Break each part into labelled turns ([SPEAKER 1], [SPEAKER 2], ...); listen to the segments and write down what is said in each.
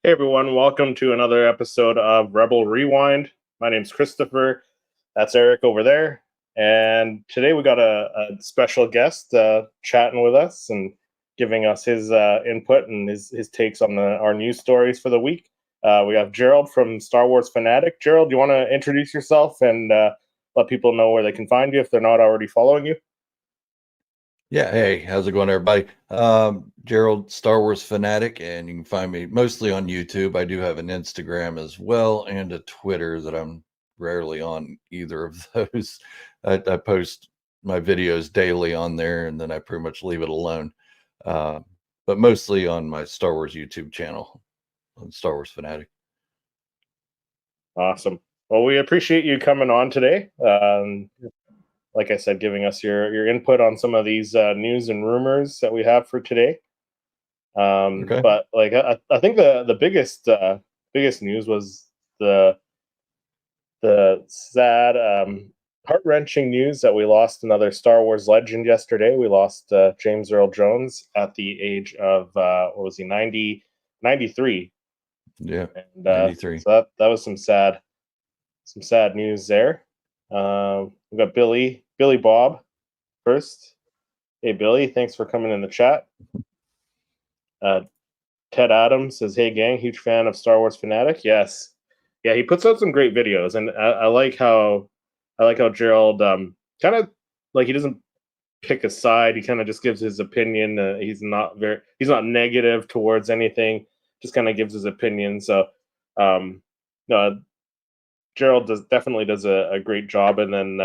[SPEAKER 1] Hey everyone, welcome to another episode of Rebel Rewind. My name's Christopher. That's Eric over there. And today we got a special guest chatting with us and giving us his input and his takes on our news stories for the week. We have Gerald from Star Wars Fanatic. Gerald, do you want to introduce yourself and let people know where they can find you if they're not already following you?
[SPEAKER 2] Yeah, hey, how's it going, everybody? Gerald, Star Wars Fanatic, and you can find me mostly on YouTube. I do have an Instagram as well and a Twitter that I'm rarely on either of those. I post my videos daily on there, and then I pretty much leave it alone. Uh, but mostly on my Star Wars YouTube channel on Star Wars Fanatic.
[SPEAKER 1] Awesome. Well, we appreciate you coming on today. Like I said, giving us your input on some of these news and rumors that we have for today.
[SPEAKER 2] Okay.
[SPEAKER 1] But like I think the biggest news was the sad heart wrenching news that we lost another Star Wars legend yesterday. We lost James Earl Jones at the age of what was he 93.
[SPEAKER 2] Yeah,
[SPEAKER 1] And
[SPEAKER 2] 93.
[SPEAKER 1] so that was some sad news there. We got Billy Bob first. Hey Billy, thanks for coming in the chat. Ted Adams says, "Hey gang, huge fan of Star Wars Fanatic." Yes, yeah, he puts out some great videos, and I like how Gerald kind of like he doesn't pick a side. He kind of just gives his opinion. He's not negative towards anything. Just kind of gives his opinion. So, no, Gerald definitely does a great job, and then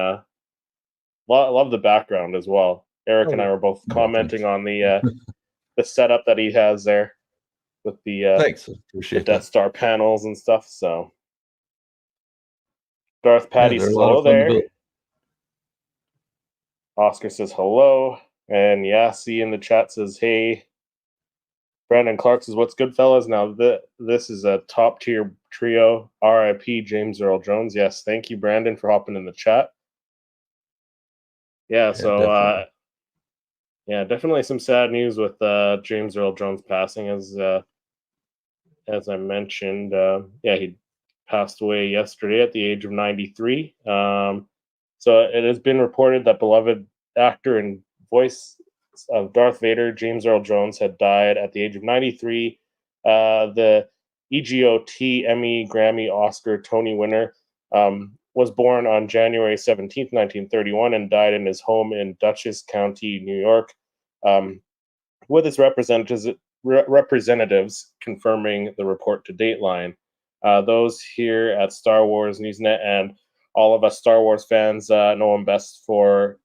[SPEAKER 1] love the background as well. Eric and I were both commenting on the setup that he has there with the
[SPEAKER 2] Thanks,
[SPEAKER 1] the
[SPEAKER 2] appreciate
[SPEAKER 1] Death
[SPEAKER 2] that.
[SPEAKER 1] Star panels and stuff. So Darth
[SPEAKER 2] Yeah,
[SPEAKER 1] Patty
[SPEAKER 2] they're a
[SPEAKER 1] says
[SPEAKER 2] lot
[SPEAKER 1] hello
[SPEAKER 2] of fun to
[SPEAKER 1] there.
[SPEAKER 2] build.
[SPEAKER 1] Oscar says hello, and Yassi in the chat says hey. Brandon Clark says, "What's good, fellas?" Now this is a top tier trio. R.I.P. James Earl Jones. Yes, thank you, Brandon, for hopping in the chat. Yeah,
[SPEAKER 2] Yeah,
[SPEAKER 1] so
[SPEAKER 2] definitely.
[SPEAKER 1] yeah, definitely some sad news with James Earl Jones passing, as I mentioned. Yeah, he passed away yesterday at the age of 93. So it has been reported that beloved actor and voice of Darth Vader, James Earl Jones, had died at the age of 93. The EGOT, Emmy, Grammy, Oscar, Tony winner, was born on January 17th, 1931, and died in his home in Dutchess County, New York, with his representatives confirming the report to Dateline. Those here at Star Wars Newsnet and all of us Star Wars fans know him best for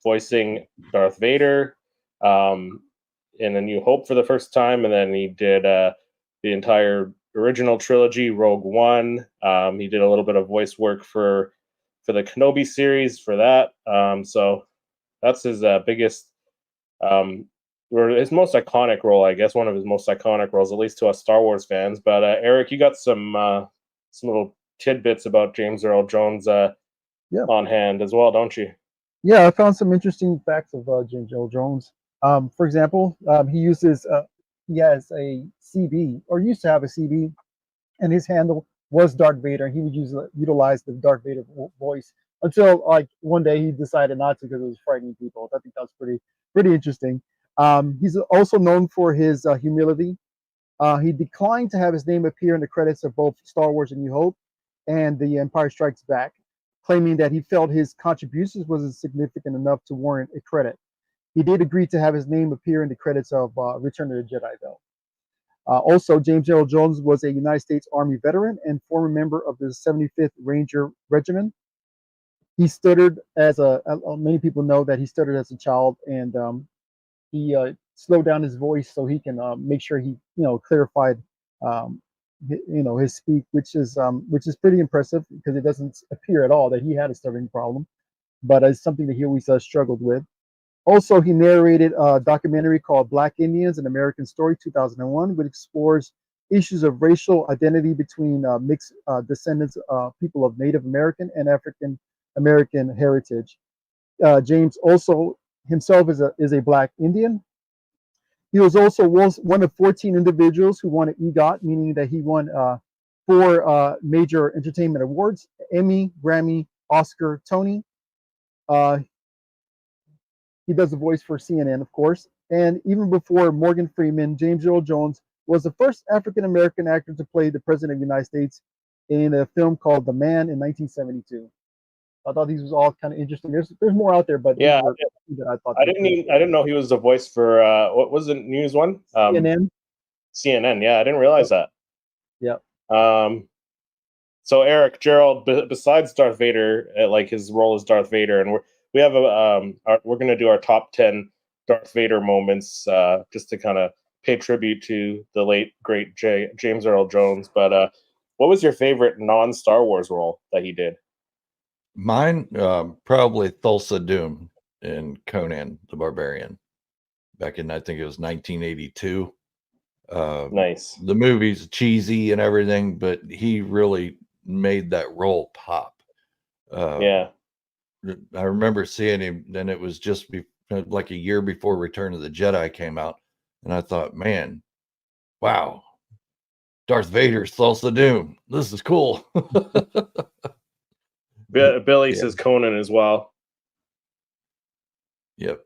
[SPEAKER 1] voicing Darth Vader in A New Hope for the first time, and then he did the entire original trilogy, Rogue One. He did a little bit of voice work for the Kenobi series for that. So that's his biggest, or his most iconic role, I guess. One of his most iconic roles, at least to us Star Wars fans. But Eric, you got some little tidbits about James Earl Jones
[SPEAKER 3] Yeah,
[SPEAKER 1] on hand as well, don't you?
[SPEAKER 3] yeah. I found some interesting facts of James Earl Jones. For example, he has a CB, or used to have a CB, and his handle was Darth Vader, and he would utilize the Darth Vader voice until like one day he decided not to because it was frightening people. I think that's pretty interesting. He's also known for his humility. He declined to have his name appear in the credits of both Star Wars: A New Hope and The Empire Strikes Back, claiming that he felt his contributions wasn't significant enough to warrant a credit. He did agree to have his name appear in the credits of Return of the Jedi, though. Also, James Earl Jones was a United States Army veteran and former member of the 75th Ranger Regiment. He stuttered many people know that he stuttered as a child, and he slowed down his voice so he can make sure he clarified um, his speak, which is pretty impressive because it doesn't appear at all that he had a stuttering problem, but it's something that he always struggled with. Also, he narrated a documentary called Black Indians: An American Story, 2001, which explores issues of racial identity between mixed descendants, people of Native American and African American heritage. James also himself is a Black Indian. He was also one of 14 individuals who won an EGOT, meaning that he won 4 major entertainment awards: Emmy, Grammy, Oscar, Tony. Uh, he does the voice for CNN, of course. And even before Morgan Freeman, James Earl Jones was the first African American actor to play the President of the United States in a film called The Man in 1972. I thought these was all kind of interesting. There's more out there, but
[SPEAKER 1] Yeah,
[SPEAKER 3] these were that I thought
[SPEAKER 1] I didn't know he was the voice for what was the news one?
[SPEAKER 3] CNN.
[SPEAKER 1] CNN. Yeah, I didn't realize that.
[SPEAKER 3] Yeah.
[SPEAKER 1] So Eric, Gerald, besides Darth Vader, like his role as Darth Vader, and we're going to do our top 10 Darth Vader moments, just to kind of pay tribute to the late great James Earl Jones. But what was your favorite non-Star Wars role that he did?
[SPEAKER 2] Mine, probably Thulsa Doom in Conan the Barbarian, back in, I think it was 1982.
[SPEAKER 1] Nice.
[SPEAKER 2] The movie's cheesy and everything, but he really made that role pop.
[SPEAKER 1] Yeah.
[SPEAKER 2] I remember seeing him, then it was just like a year before Return of the Jedi came out, and I thought, man, wow, Darth Vader's Thulsa Doom. This is cool.
[SPEAKER 1] Billy says Conan as well.
[SPEAKER 2] Yep.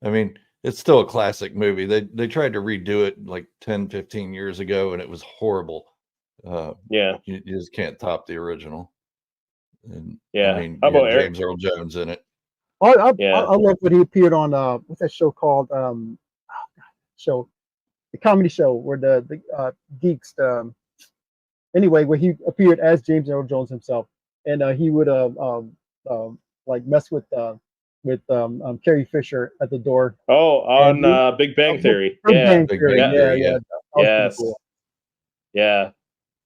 [SPEAKER 2] I mean, it's still a classic movie. They tried to redo it like 10, 15 years ago, and it was horrible.
[SPEAKER 1] Yeah.
[SPEAKER 2] You just can't top the original. And
[SPEAKER 1] Yeah.
[SPEAKER 2] I mean,
[SPEAKER 1] How about Eric?
[SPEAKER 2] James Earl Jones in it.
[SPEAKER 3] I love when he appeared on what's that show called? The comedy show where the geeks. Anyway, where he appeared as James Earl Jones himself, and he would like mess with Carrie Fisher at the door.
[SPEAKER 1] Oh, on Big Bang Theory.
[SPEAKER 3] Big Bang
[SPEAKER 2] Big
[SPEAKER 3] Theory.
[SPEAKER 2] Bang Theory, yeah.
[SPEAKER 3] That was
[SPEAKER 1] Yes.
[SPEAKER 3] cool.
[SPEAKER 1] Yeah.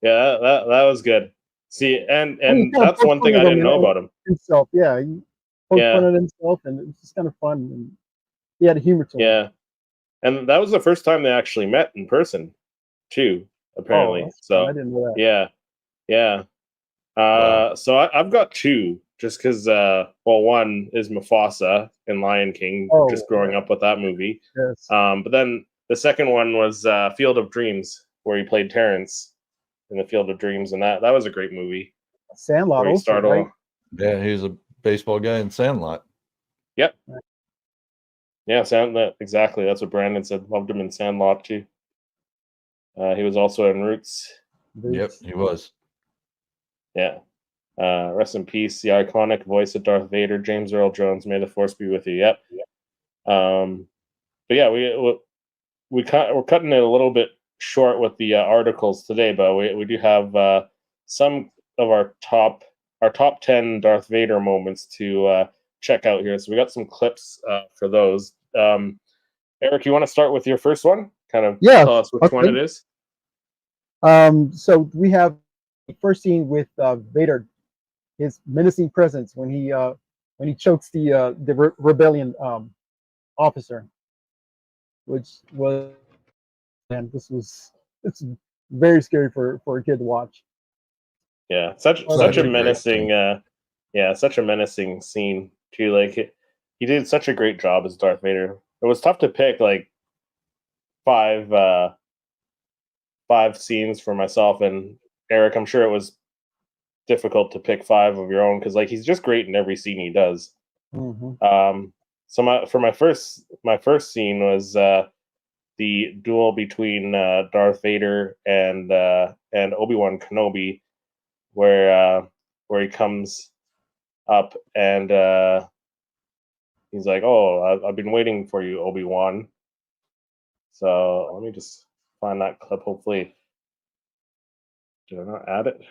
[SPEAKER 1] Yeah, that was good. See, and
[SPEAKER 3] I mean,
[SPEAKER 1] that's
[SPEAKER 3] poke
[SPEAKER 1] one thing
[SPEAKER 3] fun
[SPEAKER 1] I
[SPEAKER 3] at
[SPEAKER 1] didn't know about him.
[SPEAKER 3] Himself, yeah, he poked fun at himself, and it was just kind of fun. And he had a humor to him.
[SPEAKER 1] Yeah, and that was the first time they actually met in person, too. Apparently, so
[SPEAKER 3] I didn't know that.
[SPEAKER 1] Yeah.
[SPEAKER 2] Wow.
[SPEAKER 1] So I've got two, just because. One is Mufasa in Lion King, just growing up with that movie.
[SPEAKER 3] Yes.
[SPEAKER 1] But then the second one was Field of Dreams, where he played Terrence in the Field of Dreams, and that was a great movie.
[SPEAKER 3] Sandlot also, right?
[SPEAKER 2] Yeah, he's a baseball guy in Sandlot.
[SPEAKER 1] Yep. Yeah, Sandlot, exactly. That's what Brandon said. Loved him in Sandlot too. He was also in Roots.
[SPEAKER 2] Yep, he was.
[SPEAKER 1] Yeah. Rest in peace, the iconic voice of Darth Vader, James Earl Jones. May the Force be with you. Yep. But yeah, we're cutting it a little bit short with the articles today, but we do have some of our top 10 Darth Vader moments to check out here. So we got some clips for those. Eric, you want to start with your first one? Kind of tell us which one it is.
[SPEAKER 3] So we have the first scene with Vader, his menacing presence when he chokes the rebellion officer, which was, and it's very scary for a kid to watch.
[SPEAKER 1] Yeah, such a menacing such a menacing scene too. Like he did such a great job as Darth Vader. It was tough to pick like five scenes for myself and Eric. I'm sure it was difficult to pick 5 of your own because like he's just great in every scene he does.
[SPEAKER 3] Mm-hmm.
[SPEAKER 1] So my first scene was the duel between Darth Vader and Obi-Wan Kenobi, where he comes up and he's like, "Oh, I've been waiting for you, Obi-Wan." So let me just find that clip. Hopefully, did I not add it?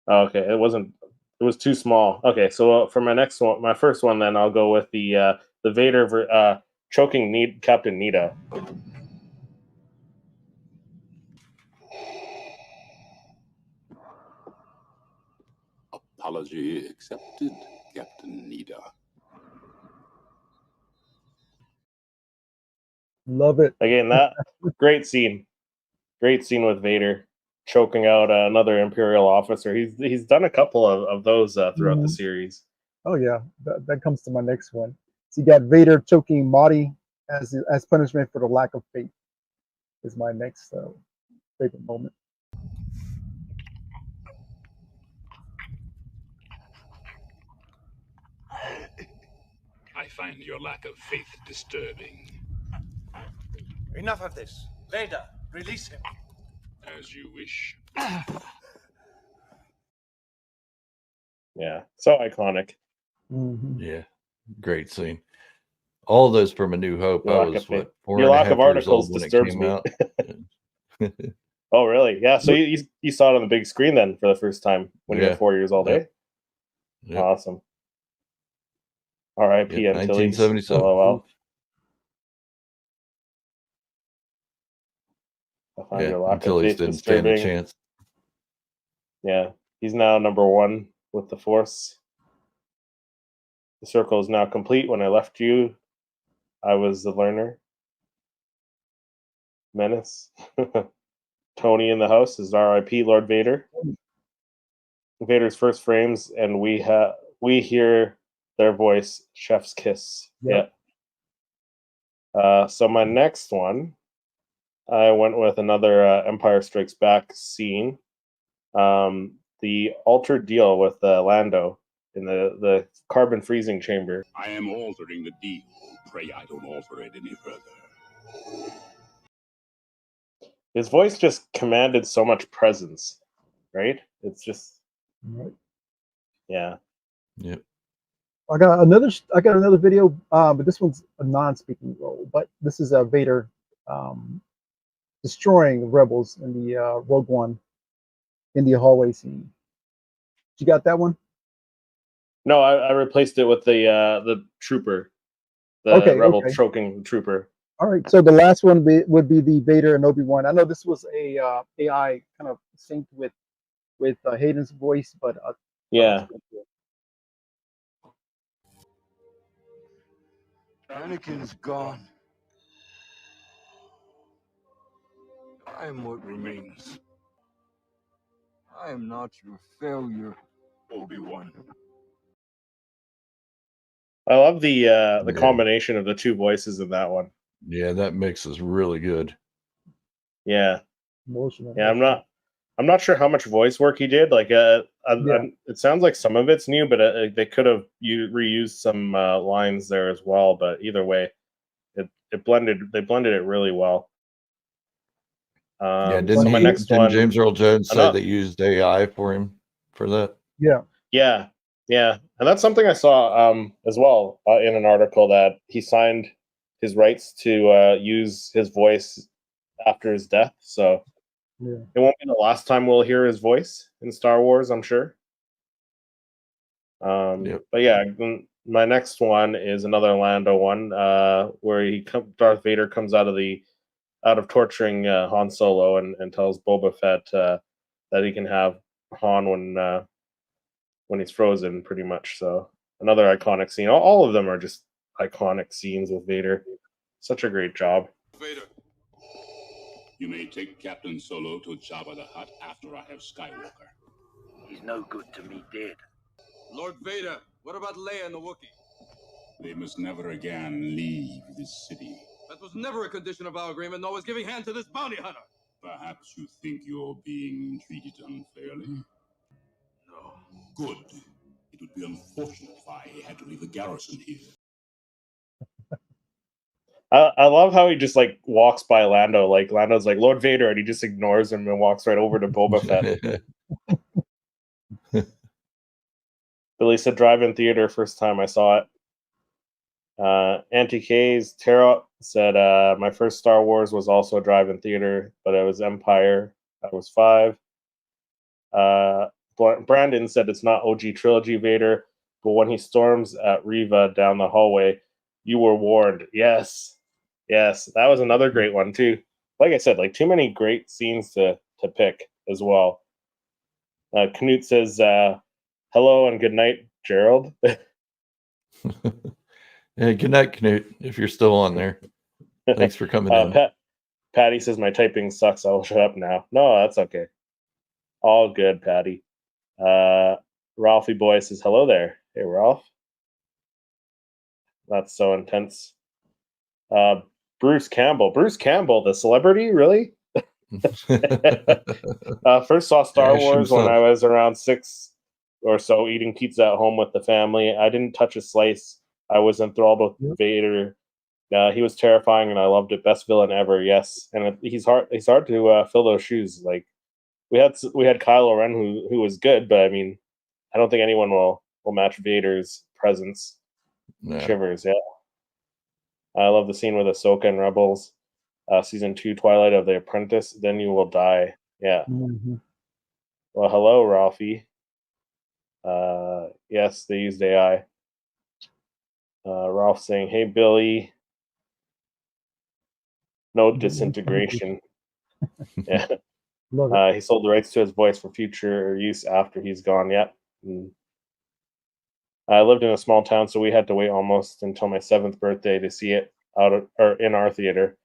[SPEAKER 1] Okay, it wasn't. It was too small. Okay, so for my next one, my first one, then I'll go with the Vader choking Captain Nita.
[SPEAKER 4] Apology accepted, Captain Nita.
[SPEAKER 3] Love it.
[SPEAKER 1] Again, that great scene with Vader. choking out another Imperial officer. He's done a couple of those throughout the
[SPEAKER 3] Mhm.
[SPEAKER 1] series.
[SPEAKER 3] Oh yeah, that comes to my next one. So you got Vader choking Marty as punishment for the lack of faith. Is my next favorite moment.
[SPEAKER 5] I find your lack of faith disturbing.
[SPEAKER 6] Enough of this. Vader, release him.
[SPEAKER 5] As you wish.
[SPEAKER 1] Yeah, so iconic.
[SPEAKER 3] Mhm.
[SPEAKER 2] Yeah, great scene. All those from A New Hope.
[SPEAKER 1] Your
[SPEAKER 2] I
[SPEAKER 1] lack of
[SPEAKER 2] was
[SPEAKER 1] faith.
[SPEAKER 2] what, four
[SPEAKER 1] Your
[SPEAKER 2] and a
[SPEAKER 1] lack
[SPEAKER 2] half
[SPEAKER 1] of
[SPEAKER 2] years
[SPEAKER 1] articles
[SPEAKER 2] old when it
[SPEAKER 1] disturbs
[SPEAKER 2] came
[SPEAKER 1] me.
[SPEAKER 2] out.
[SPEAKER 1] Oh, really? Yeah. So you saw it on the big screen then for the first time when you were
[SPEAKER 2] Yeah.
[SPEAKER 1] 4 years old,
[SPEAKER 2] Yep.
[SPEAKER 1] eh?
[SPEAKER 2] Yep.
[SPEAKER 1] Awesome. R.I.P.
[SPEAKER 2] Yep,
[SPEAKER 1] Antilles.
[SPEAKER 2] 1977.
[SPEAKER 1] LOL. I find
[SPEAKER 2] Yeah,
[SPEAKER 1] your lack
[SPEAKER 2] until
[SPEAKER 1] of
[SPEAKER 2] he
[SPEAKER 1] faith
[SPEAKER 2] didn't stand a
[SPEAKER 1] disturbing.
[SPEAKER 2] chance.
[SPEAKER 1] Yeah, he's now #1 with the Force. The circle is now complete. When I left you, I was the learner. Menace. Tony in the house is R.I.P. Lord Vader. Vader's first frames, and we hear their voice. Chef's kiss.
[SPEAKER 3] Yep.
[SPEAKER 1] Yeah. So my next one, I went with another Empire Strikes Back scene. The altered deal with Lando in the carbon freezing chamber.
[SPEAKER 5] I am altering the deal. Pray I don't alter it any further.
[SPEAKER 1] His voice just commanded so much presence, right? It's just,
[SPEAKER 3] Right.
[SPEAKER 1] yeah.
[SPEAKER 2] Yep.
[SPEAKER 3] I got another video, but this one's a non-speaking role. But this is Vader destroying the rebels in the Rogue One in the hallway scene. You got that one?
[SPEAKER 1] No, I replaced it with the trooper, the
[SPEAKER 3] Okay,
[SPEAKER 1] rebel
[SPEAKER 3] okay.
[SPEAKER 1] choking the trooper.
[SPEAKER 3] All right. So the last one would be the Vader and Obi-Wan. I know this was a AI kind of synced with Hayden's voice, but
[SPEAKER 1] Yeah.
[SPEAKER 6] Anakin's gone. I am what remains. I am not your failure, Obi-Wan.
[SPEAKER 1] I love the
[SPEAKER 2] Yeah.
[SPEAKER 1] combination of the two voices in that one.
[SPEAKER 2] Yeah, that mix is really good.
[SPEAKER 1] Yeah.
[SPEAKER 3] Emotional.
[SPEAKER 1] Yeah, I'm not sure how much voice work he did. Like, it sounds like some of it's new, but they could have reused some lines there as well. But either way, they blended it really well.
[SPEAKER 2] Yeah,
[SPEAKER 1] So my next
[SPEAKER 2] didn't
[SPEAKER 1] one,
[SPEAKER 2] James Earl Jones say
[SPEAKER 1] not-
[SPEAKER 2] they used AI for him for that?
[SPEAKER 3] Yeah.
[SPEAKER 1] yeah, and that's something I saw as well in an article that he signed his rights to use his voice after his death. So
[SPEAKER 3] Yeah.
[SPEAKER 1] it won't be the last time we'll hear his voice in Star Wars, I'm sure.
[SPEAKER 2] Yep.
[SPEAKER 1] But yeah, my next one is another Lando one, where Darth Vader comes out of torturing Han Solo and tells Boba Fett that he can have Han when he's frozen, pretty much. So another iconic scene. All of them are just iconic scenes with Vader. Such a great job.
[SPEAKER 5] Vader, you may take Captain Solo to Jabba the Hutt after I have Skywalker.
[SPEAKER 7] He's no good to me dead.
[SPEAKER 6] Lord Vader, what about Leia and the Wookiee?
[SPEAKER 5] They must never again leave this city.
[SPEAKER 6] That was never a condition of our agreement, nor was giving hand to this bounty hunter.
[SPEAKER 5] Perhaps you think you're being treated unfairly?
[SPEAKER 6] No.
[SPEAKER 5] Good. It would be unfortunate if I had to leave the garrison here.
[SPEAKER 1] I love how he just like walks by Lando. Like Lando's like Lord Vader, and he just ignores him and walks right over to Boba Fett. Billy said drive-in theater first time I saw it. Auntie K's Tarot said my first Star Wars was also a drive-in theater, but it was Empire. I was 5. Brandon said it's not OG trilogy Vader, but when he storms at Reva down the hallway, you were warned. Yes, that was another great one too. Like I said, like too many great scenes to pick as well. Knut says hello and good night, Gerald.
[SPEAKER 2] Yeah, good night, Knut, if you're still on there. Thanks for coming in.
[SPEAKER 1] Patty says my typing sucks. I'll shut up now. No, that's okay. All good, Patty. Ralphie Boy says hello there. Hey, Ralph. That's so intense. Bruce Campbell. Bruce Campbell, the celebrity, really? First saw Star
[SPEAKER 2] Ash
[SPEAKER 1] Wars when
[SPEAKER 2] himself.
[SPEAKER 1] I was around 6 or so, eating pizza at home with the family. I didn't touch a slice. I was enthralled with
[SPEAKER 3] Yep.
[SPEAKER 1] Vader. He was terrifying, and I loved it. Best villain ever. Yes, and he's hard. He's hard to fill those shoes. Like we had Kylo Ren, who was good, but I mean, I don't think anyone will match Vader's presence.
[SPEAKER 2] No.
[SPEAKER 1] Shivers. Yeah, I love the scene with Ahsoka and Rebels. Season 2, Twilight of the Apprentice. Then you will die. Yeah.
[SPEAKER 3] Mhm.
[SPEAKER 1] Well, hello, Ralphie. Yes, they used AI. Ralph saying, "Hey, Billy." No disintegration. Yeah.
[SPEAKER 3] Love it.
[SPEAKER 1] He sold the rights to his voice for future use after he's gone. Yep. I lived in a small town, so we had to wait almost until my 7th birthday to see it in our theater.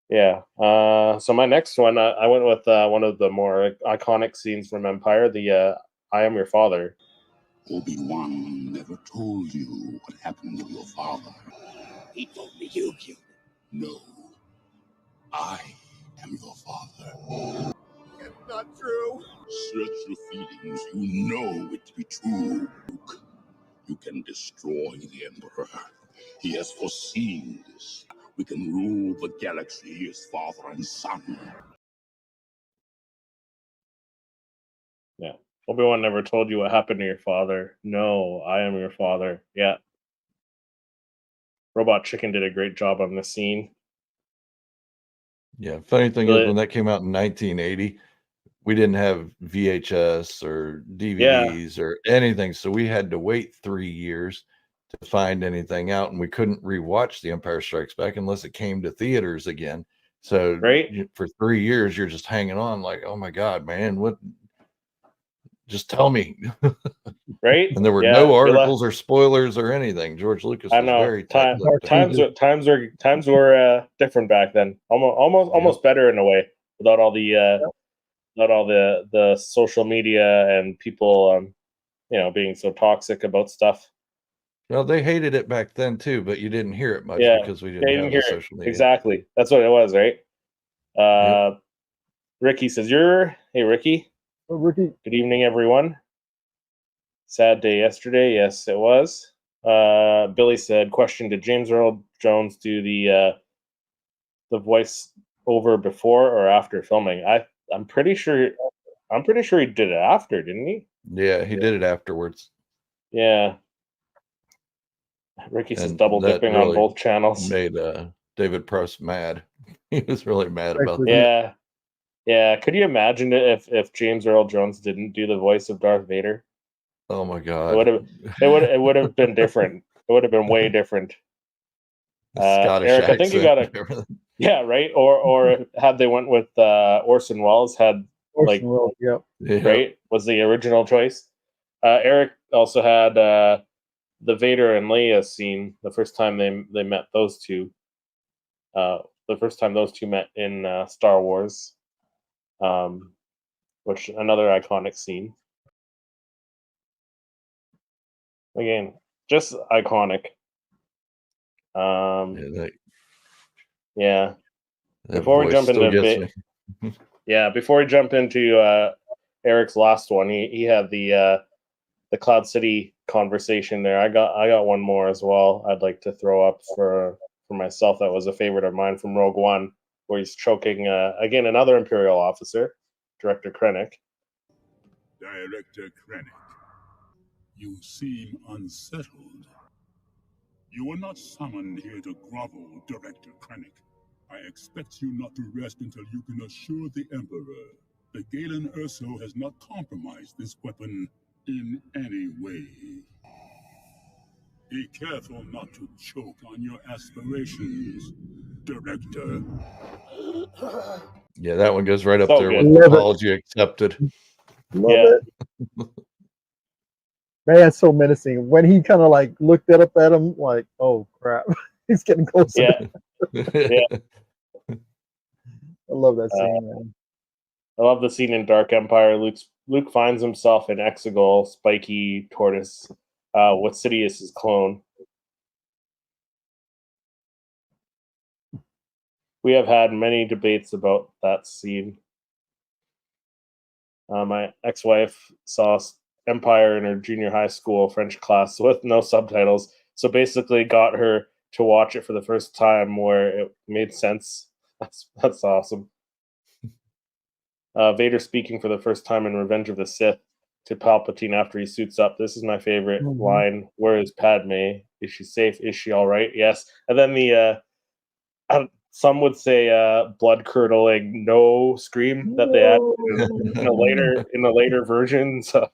[SPEAKER 1] Yeah. So my next one, I went with one of the more iconic scenes from Empire, the "I am your father."
[SPEAKER 5] Obi-Wan never told you what happened to your father.
[SPEAKER 7] He told me you killed him.
[SPEAKER 5] No. I am your father.
[SPEAKER 6] It's not true.
[SPEAKER 5] Search your feelings. You know it to be true. Luke, you can destroy the Emperor. He has foreseen this. We can rule the galaxy as father and son.
[SPEAKER 1] Yeah. Obi-Wan never told you what happened to your father. No, I am your father. Yeah. Robot Chicken did a great job on this scene.
[SPEAKER 2] Yeah. Funny thing
[SPEAKER 1] But-
[SPEAKER 2] is, when that came out in 1980, we didn't have VHS or
[SPEAKER 1] Yeah.
[SPEAKER 2] DVDs or anything. So we had to wait 3 years to find anything out. And we couldn't rewatch The Empire Strikes Back unless it came to theaters again. So
[SPEAKER 1] Right?
[SPEAKER 2] for 3 years, you're just hanging on like, oh my God, man, what? Just tell me.
[SPEAKER 1] Right?
[SPEAKER 2] And there were
[SPEAKER 1] Yeah,
[SPEAKER 2] no
[SPEAKER 1] you're
[SPEAKER 2] articles or spoilers or anything. George Lucas
[SPEAKER 1] I
[SPEAKER 2] was
[SPEAKER 1] know.
[SPEAKER 2] very tight-lipped.
[SPEAKER 1] Times were different back then. Almost better in a way, without all the social media and people being so toxic about stuff.
[SPEAKER 2] Well, they hated it back then too, but you didn't hear it much
[SPEAKER 1] Yeah,
[SPEAKER 2] because we
[SPEAKER 1] they
[SPEAKER 2] didn't
[SPEAKER 1] didn't
[SPEAKER 2] have
[SPEAKER 1] hear
[SPEAKER 2] the
[SPEAKER 1] it.
[SPEAKER 2] social media.
[SPEAKER 1] Exactly. That's what it was, right? Ricky says, Hey, Ricky.
[SPEAKER 3] But Ricky,
[SPEAKER 1] Good evening, everyone. Sad day yesterday. Yes, it was. Billy said, question, did James Earl Jones do the voice over before or after filming? I'm pretty sure he did it after, didn't he?
[SPEAKER 2] Yeah, he did it afterwards.
[SPEAKER 1] Yeah. Ricky says
[SPEAKER 2] And
[SPEAKER 1] double
[SPEAKER 2] that
[SPEAKER 1] dipping on
[SPEAKER 2] really
[SPEAKER 1] both channels.
[SPEAKER 2] made David Proust mad. He was really mad about that.
[SPEAKER 3] Exactly.
[SPEAKER 1] Yeah. Could you imagine if James Earl Jones didn't do the voice of Darth Vader?
[SPEAKER 2] Oh my
[SPEAKER 1] It
[SPEAKER 2] God.
[SPEAKER 1] would have been different. It would have been way different.
[SPEAKER 2] The Scottish
[SPEAKER 1] Eric, I
[SPEAKER 2] accent.
[SPEAKER 1] think you got yeah, right. Or had they went with Orson Welles, had like
[SPEAKER 3] Orson Welles, yep.
[SPEAKER 2] Yeah.
[SPEAKER 1] right was the original choice. Eric also had the Vader and Leia scene the first time they met those two. The first time those two met in Star Wars, which another iconic scene. Again, just iconic. Yeah.
[SPEAKER 2] That
[SPEAKER 1] Before we
[SPEAKER 2] voice
[SPEAKER 1] jump
[SPEAKER 2] still
[SPEAKER 1] into
[SPEAKER 2] gets me.
[SPEAKER 1] before we jump into Eric's last one, he had the Cloud City conversation there. I got one more as well. I'd like to throw up for myself. That was a favorite of mine from Rogue One, where he's choking again another Imperial officer, Director Krennic.
[SPEAKER 5] Director Krennic, you seem unsettled. You were not summoned here to grovel, Director Krennic. I expect you not to rest until you can assure the Emperor that Galen Erso has not compromised this weapon in any way. Be careful not to choke on your aspirations, Director.
[SPEAKER 2] Yeah, that one goes right up
[SPEAKER 1] So
[SPEAKER 2] there
[SPEAKER 1] good.
[SPEAKER 2] with
[SPEAKER 3] Love it.
[SPEAKER 2] apology accepted.
[SPEAKER 3] Love it. Man, it's so menacing. When he kind of like looked up at him, like, oh crap, he's getting closer.
[SPEAKER 1] Yeah.
[SPEAKER 3] I love that scene, man.
[SPEAKER 1] I love the scene in Dark Empire. Luke finds himself in Exegol, spiky tortoise, with Sidious's clone. We have had many debates about that scene. My ex-wife saw Empire in her junior high school French class with no subtitles, so basically got her to watch it for the first time where it made sense. That's awesome. Vader speaking for the first time in Revenge of the Sith to Palpatine after he suits up. This is my favorite line. Where is Padme? Is she safe? Is she all right? Yes. And then the some would say blood curdling no scream that they added in a later version. So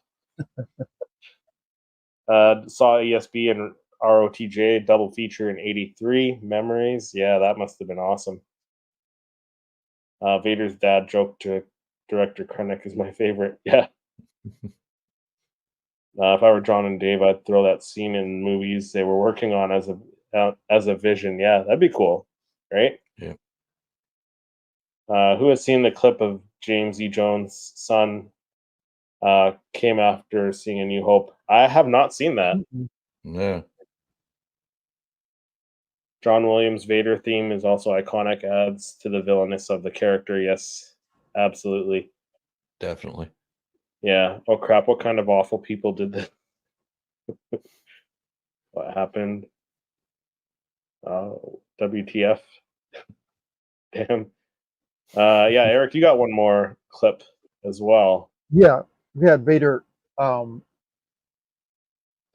[SPEAKER 1] saw ESB and ROTJ double feature in '83. Memories. Yeah, that must have been awesome. Vader's dad joke to director Krennic is my favorite. Yeah. If I were John and Dave, I'd throw that scene in movies they were working on as a vision. Yeah, that'd be cool, right?
[SPEAKER 2] Yeah.
[SPEAKER 1] Who has seen the clip of James E. Jones' son came after seeing A New Hope? I have not seen that.
[SPEAKER 2] No.
[SPEAKER 1] John Williams' Vader theme is also iconic, adds to the villainous of the character. Yes, absolutely.
[SPEAKER 2] Definitely.
[SPEAKER 1] Yeah. Oh, crap. What kind of awful people did this? What happened? WTF? Damn. Yeah, Eric, you got one more clip as well.
[SPEAKER 3] Yeah, we had Vader
[SPEAKER 1] The Cloud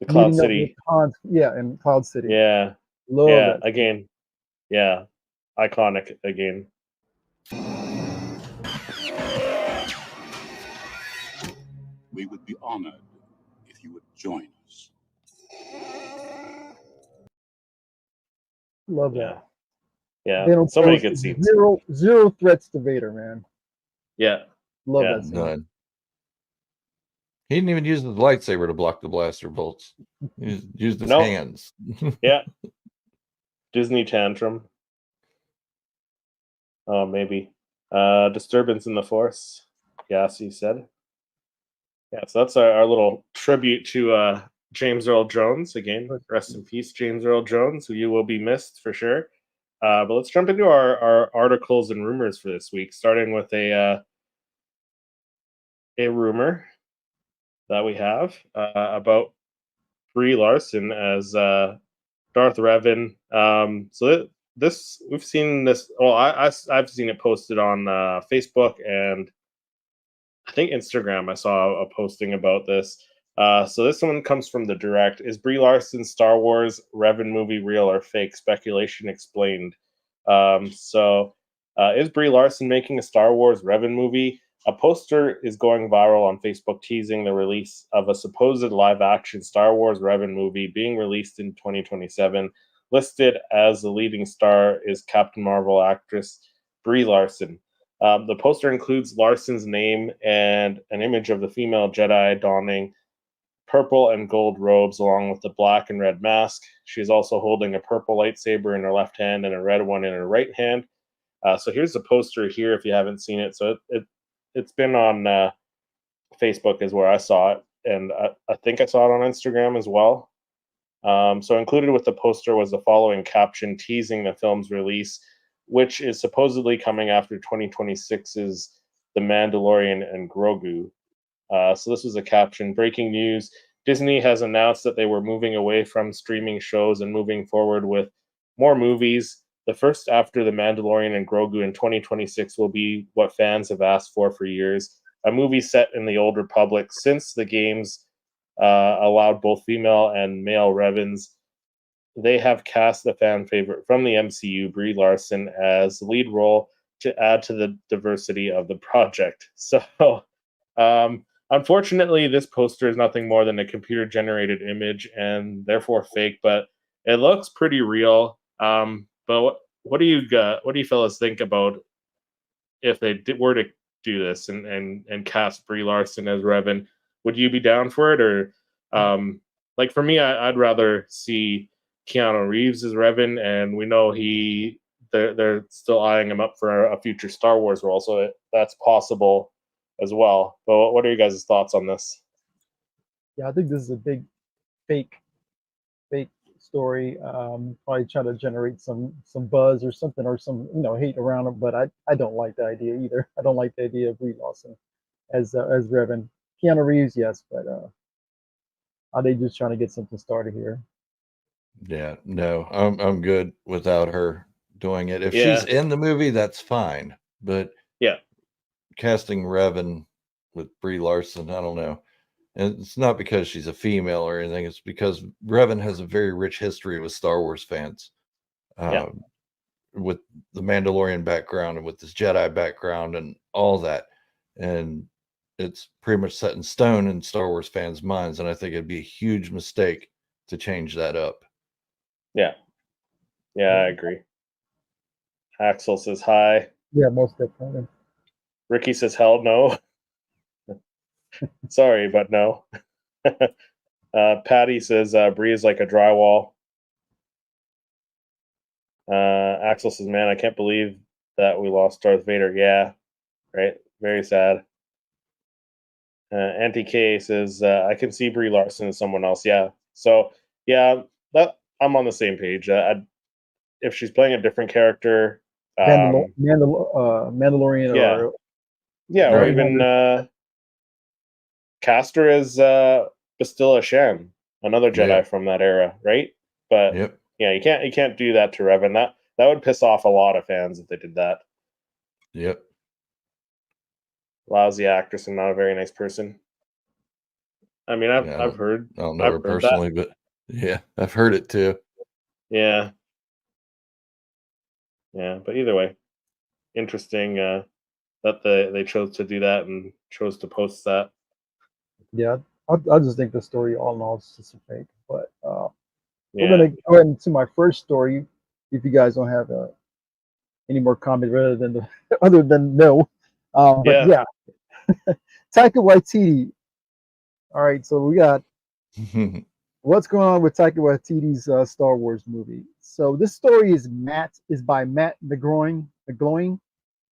[SPEAKER 3] meeting up
[SPEAKER 1] City.
[SPEAKER 3] with Han, yeah, in Cloud City.
[SPEAKER 1] Yeah.
[SPEAKER 3] Love
[SPEAKER 1] Yeah,
[SPEAKER 3] that.
[SPEAKER 1] again. Yeah. Iconic again.
[SPEAKER 5] We would be honored if you would join us.
[SPEAKER 3] Love
[SPEAKER 1] Yeah.
[SPEAKER 3] that.
[SPEAKER 1] Yeah.
[SPEAKER 3] They don't
[SPEAKER 1] So many
[SPEAKER 3] pose
[SPEAKER 1] good scenes.
[SPEAKER 3] zero threats to Vader, man.
[SPEAKER 1] Yeah.
[SPEAKER 3] Love
[SPEAKER 1] Yeah.
[SPEAKER 3] that scene.
[SPEAKER 2] None. He didn't even use the lightsaber to block the blaster bolts. He used his
[SPEAKER 1] Nope.
[SPEAKER 2] hands.
[SPEAKER 1] Yeah. Disney tantrum. Oh, maybe. Disturbance in the Force. Yassi said. Yeah, so that's our little tribute to James Earl Jones. Again, rest in peace, James Earl Jones, who you will be missed for sure. But let's jump into our articles and rumors for this week, starting with a rumor that we have about Brie Larson as Darth Revan. So this we've seen this. Well, I've seen it posted on Facebook and I think Instagram. I saw a posting about this. So this one comes from the direct. Is Brie Larson's Star Wars Revan movie real or fake? Speculation explained. Is Brie Larson making a Star Wars Revan movie? A poster is going viral on Facebook teasing the release of a supposed live-action Star Wars Revan movie being released in 2027. Listed as the leading star is Captain Marvel actress Brie Larson. The poster includes Larson's name and an image of the female Jedi donning purple and gold robes along with the black and red mask. She is also holding a purple lightsaber in her left hand and a red one in her right hand. So here's the poster here if you haven't seen it. So it's been on Facebook is where I saw it, and I think I saw it on Instagram as well. So included with the poster was the following caption teasing the film's release, which is supposedly coming after 2026's The Mandalorian and Grogu. So this was a caption. Breaking news. Disney has announced that they were moving away from streaming shows and moving forward with more movies. The first after The Mandalorian and Grogu in 2026 will be what fans have asked for years. A movie set in the Old Republic since the games allowed both female and male Revans. They have cast the fan favorite from the MCU, Brie Larson, as the lead role to add to the diversity of the project. So, unfortunately, this poster is nothing more than a computer-generated image and therefore fake, but it looks pretty real. But what do you fellas think about if they were to do this and cast Brie Larson as Revan? Would you be down for it, or like for me, I'd rather see Keanu Reeves as Revan, and we know they're still eyeing him up for a future Star Wars role, so that's possible as well. But what are you guys' thoughts on this?
[SPEAKER 3] Yeah, I think this is a big fake story. Probably trying to generate some buzz or something, or some hate around him. But I don't like the idea either. I don't like the idea of Brie Larson as Revan. Keanu Reeves, yes, but are they just trying to get something started here?
[SPEAKER 2] Yeah, no, I'm good without her doing it. If
[SPEAKER 1] Yeah.
[SPEAKER 2] she's in the movie, that's fine. But
[SPEAKER 1] Yeah.
[SPEAKER 2] casting Revan with Brie Larson, I don't know. And it's not because she's a female or anything. It's because Revan has a very rich history with Star Wars fans,
[SPEAKER 1] Yeah.
[SPEAKER 2] with the Mandalorian background and with this Jedi background and all that. And it's pretty much set in stone in Star Wars fans' minds. And I think it'd be a huge mistake to change that up.
[SPEAKER 1] Yeah. Yeah, I agree. Axel says hi.
[SPEAKER 3] Yeah, most definitely.
[SPEAKER 1] Ricky says hell no. Sorry, but no. Patty says Brie is like a drywall. Axel says, man, I can't believe that we lost Darth Vader. Yeah, right. Very sad. Auntie K says, I can see Brie Larson as someone else. Yeah. So, yeah, that I'm on the same page. If she's playing a different character,
[SPEAKER 3] Mandalorian,
[SPEAKER 1] yeah.
[SPEAKER 3] or
[SPEAKER 1] Or
[SPEAKER 2] Right.
[SPEAKER 1] even cast her as Bastilla Shan, another Jedi
[SPEAKER 2] Yeah.
[SPEAKER 1] from that era, right? But
[SPEAKER 2] Yep.
[SPEAKER 1] yeah, you can't do that to Revan. That would piss off a lot of fans if they did that.
[SPEAKER 2] Yep.
[SPEAKER 1] Lousy actress and not a very nice person. I mean,
[SPEAKER 2] Yeah,
[SPEAKER 1] I've heard.
[SPEAKER 2] I don't know
[SPEAKER 1] I've
[SPEAKER 2] her
[SPEAKER 1] heard that.
[SPEAKER 2] personally, but yeah, I've heard it too.
[SPEAKER 1] Yeah. Yeah, but either way, interesting that they chose to do that and chose to post that.
[SPEAKER 3] yeah, I just think the story all in all is just a fake. But we're
[SPEAKER 1] Yeah.
[SPEAKER 3] gonna go ahead into my first story. If you guys don't have any more comments rather than other than no, but yeah, Taika Waititi. All right, so we got what's going on with Taika Waititi's Star Wars movie. So this story is by Matt McGloin.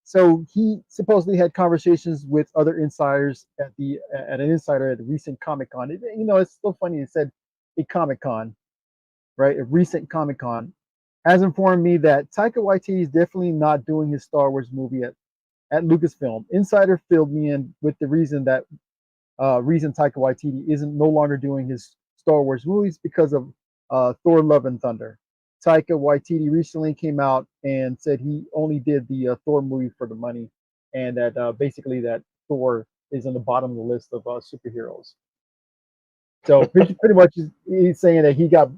[SPEAKER 3] So he supposedly had conversations with other insiders at an insider at a recent Comic Con. It's so funny. It said a Comic Con, right? A recent Comic Con has informed me that Taika Waititi is definitely not doing his Star Wars movie at Lucasfilm. Insider filled me in with the reason Taika Waititi isn't no longer doing his Star Wars movies because of Thor: Love and Thunder. Taika Waititi recently came out and said he only did the Thor movie for the money, and that basically that Thor is on the bottom of the list of superheroes. So pretty much he's saying that he got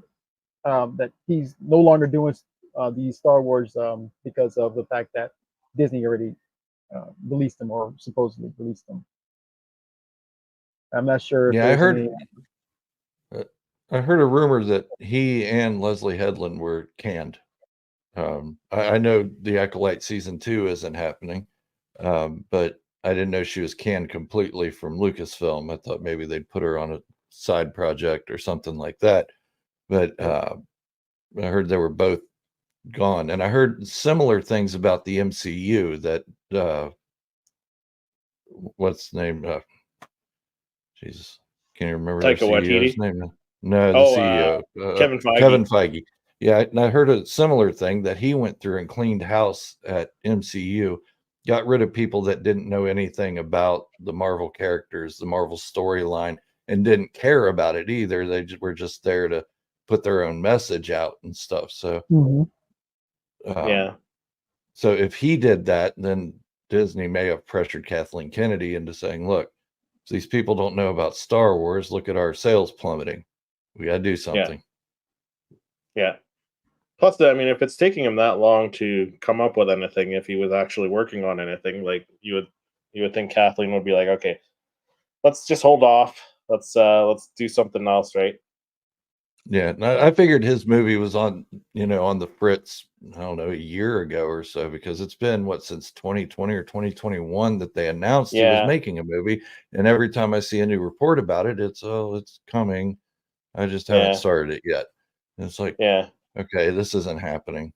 [SPEAKER 3] that he's no longer doing the Star Wars because of the fact that Disney already released them, or supposedly released them. I'm not sure if
[SPEAKER 2] Yeah, I heard.
[SPEAKER 3] any,
[SPEAKER 2] I heard a rumor that he and Leslie Headland were canned. I know the Acolyte season 2 isn't happening, but I didn't know she was canned completely from Lucasfilm. I thought maybe they'd put her on a side project or something like that. But I heard they were both gone, and I heard similar things about the MCU that what's the name? Jesus, can you remember their
[SPEAKER 1] Taika
[SPEAKER 2] CEO's
[SPEAKER 1] Waititi?
[SPEAKER 2] name? No, the
[SPEAKER 1] Oh,
[SPEAKER 2] CEO,
[SPEAKER 1] Kevin Feige.
[SPEAKER 2] Kevin Feige. Yeah, and I heard a similar thing that he went through and cleaned house at MCU, got rid of people that didn't know anything about the Marvel characters, the Marvel storyline, and didn't care about it either. They were just there to put their own message out and stuff. So,
[SPEAKER 1] Yeah.
[SPEAKER 2] so if he did that, then Disney may have pressured Kathleen Kennedy into saying, "Look, if these people don't know about Star Wars, look at our sales plummeting. We got to do something."
[SPEAKER 1] Yeah. Plus, I mean, if it's taking him that long to come up with anything, if he was actually working on anything, like you would think Kathleen would be like, okay, let's just hold off. Let's do something else, right?
[SPEAKER 2] Yeah, and I figured his movie was on the fritz, I don't know, a year ago or so, because it's been since 2020 or 2021 that they announced he was making a movie, and every time I see a new report about it, it's coming. I just haven't started it yet. And it's like, okay, this isn't happening.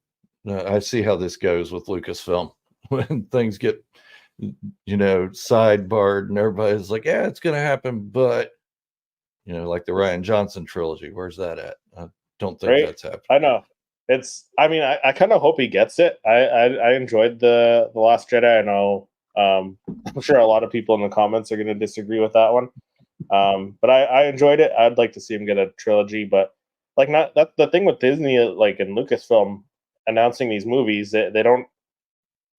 [SPEAKER 2] I see how this goes with Lucasfilm when things get sidebarred, and everybody's like, yeah, it's gonna happen, but like the Ryan Johnson trilogy, where's that at? I don't think
[SPEAKER 1] Right?
[SPEAKER 2] that's happening.
[SPEAKER 1] I know. I mean, I kind of hope he gets it. I enjoyed the Last Jedi. I know. I'm sure a lot of people in the comments are going to disagree with that one. But I enjoyed it. I'd like to see him get a trilogy, but like not that the thing with Disney, like in Lucasfilm announcing these movies, they don't.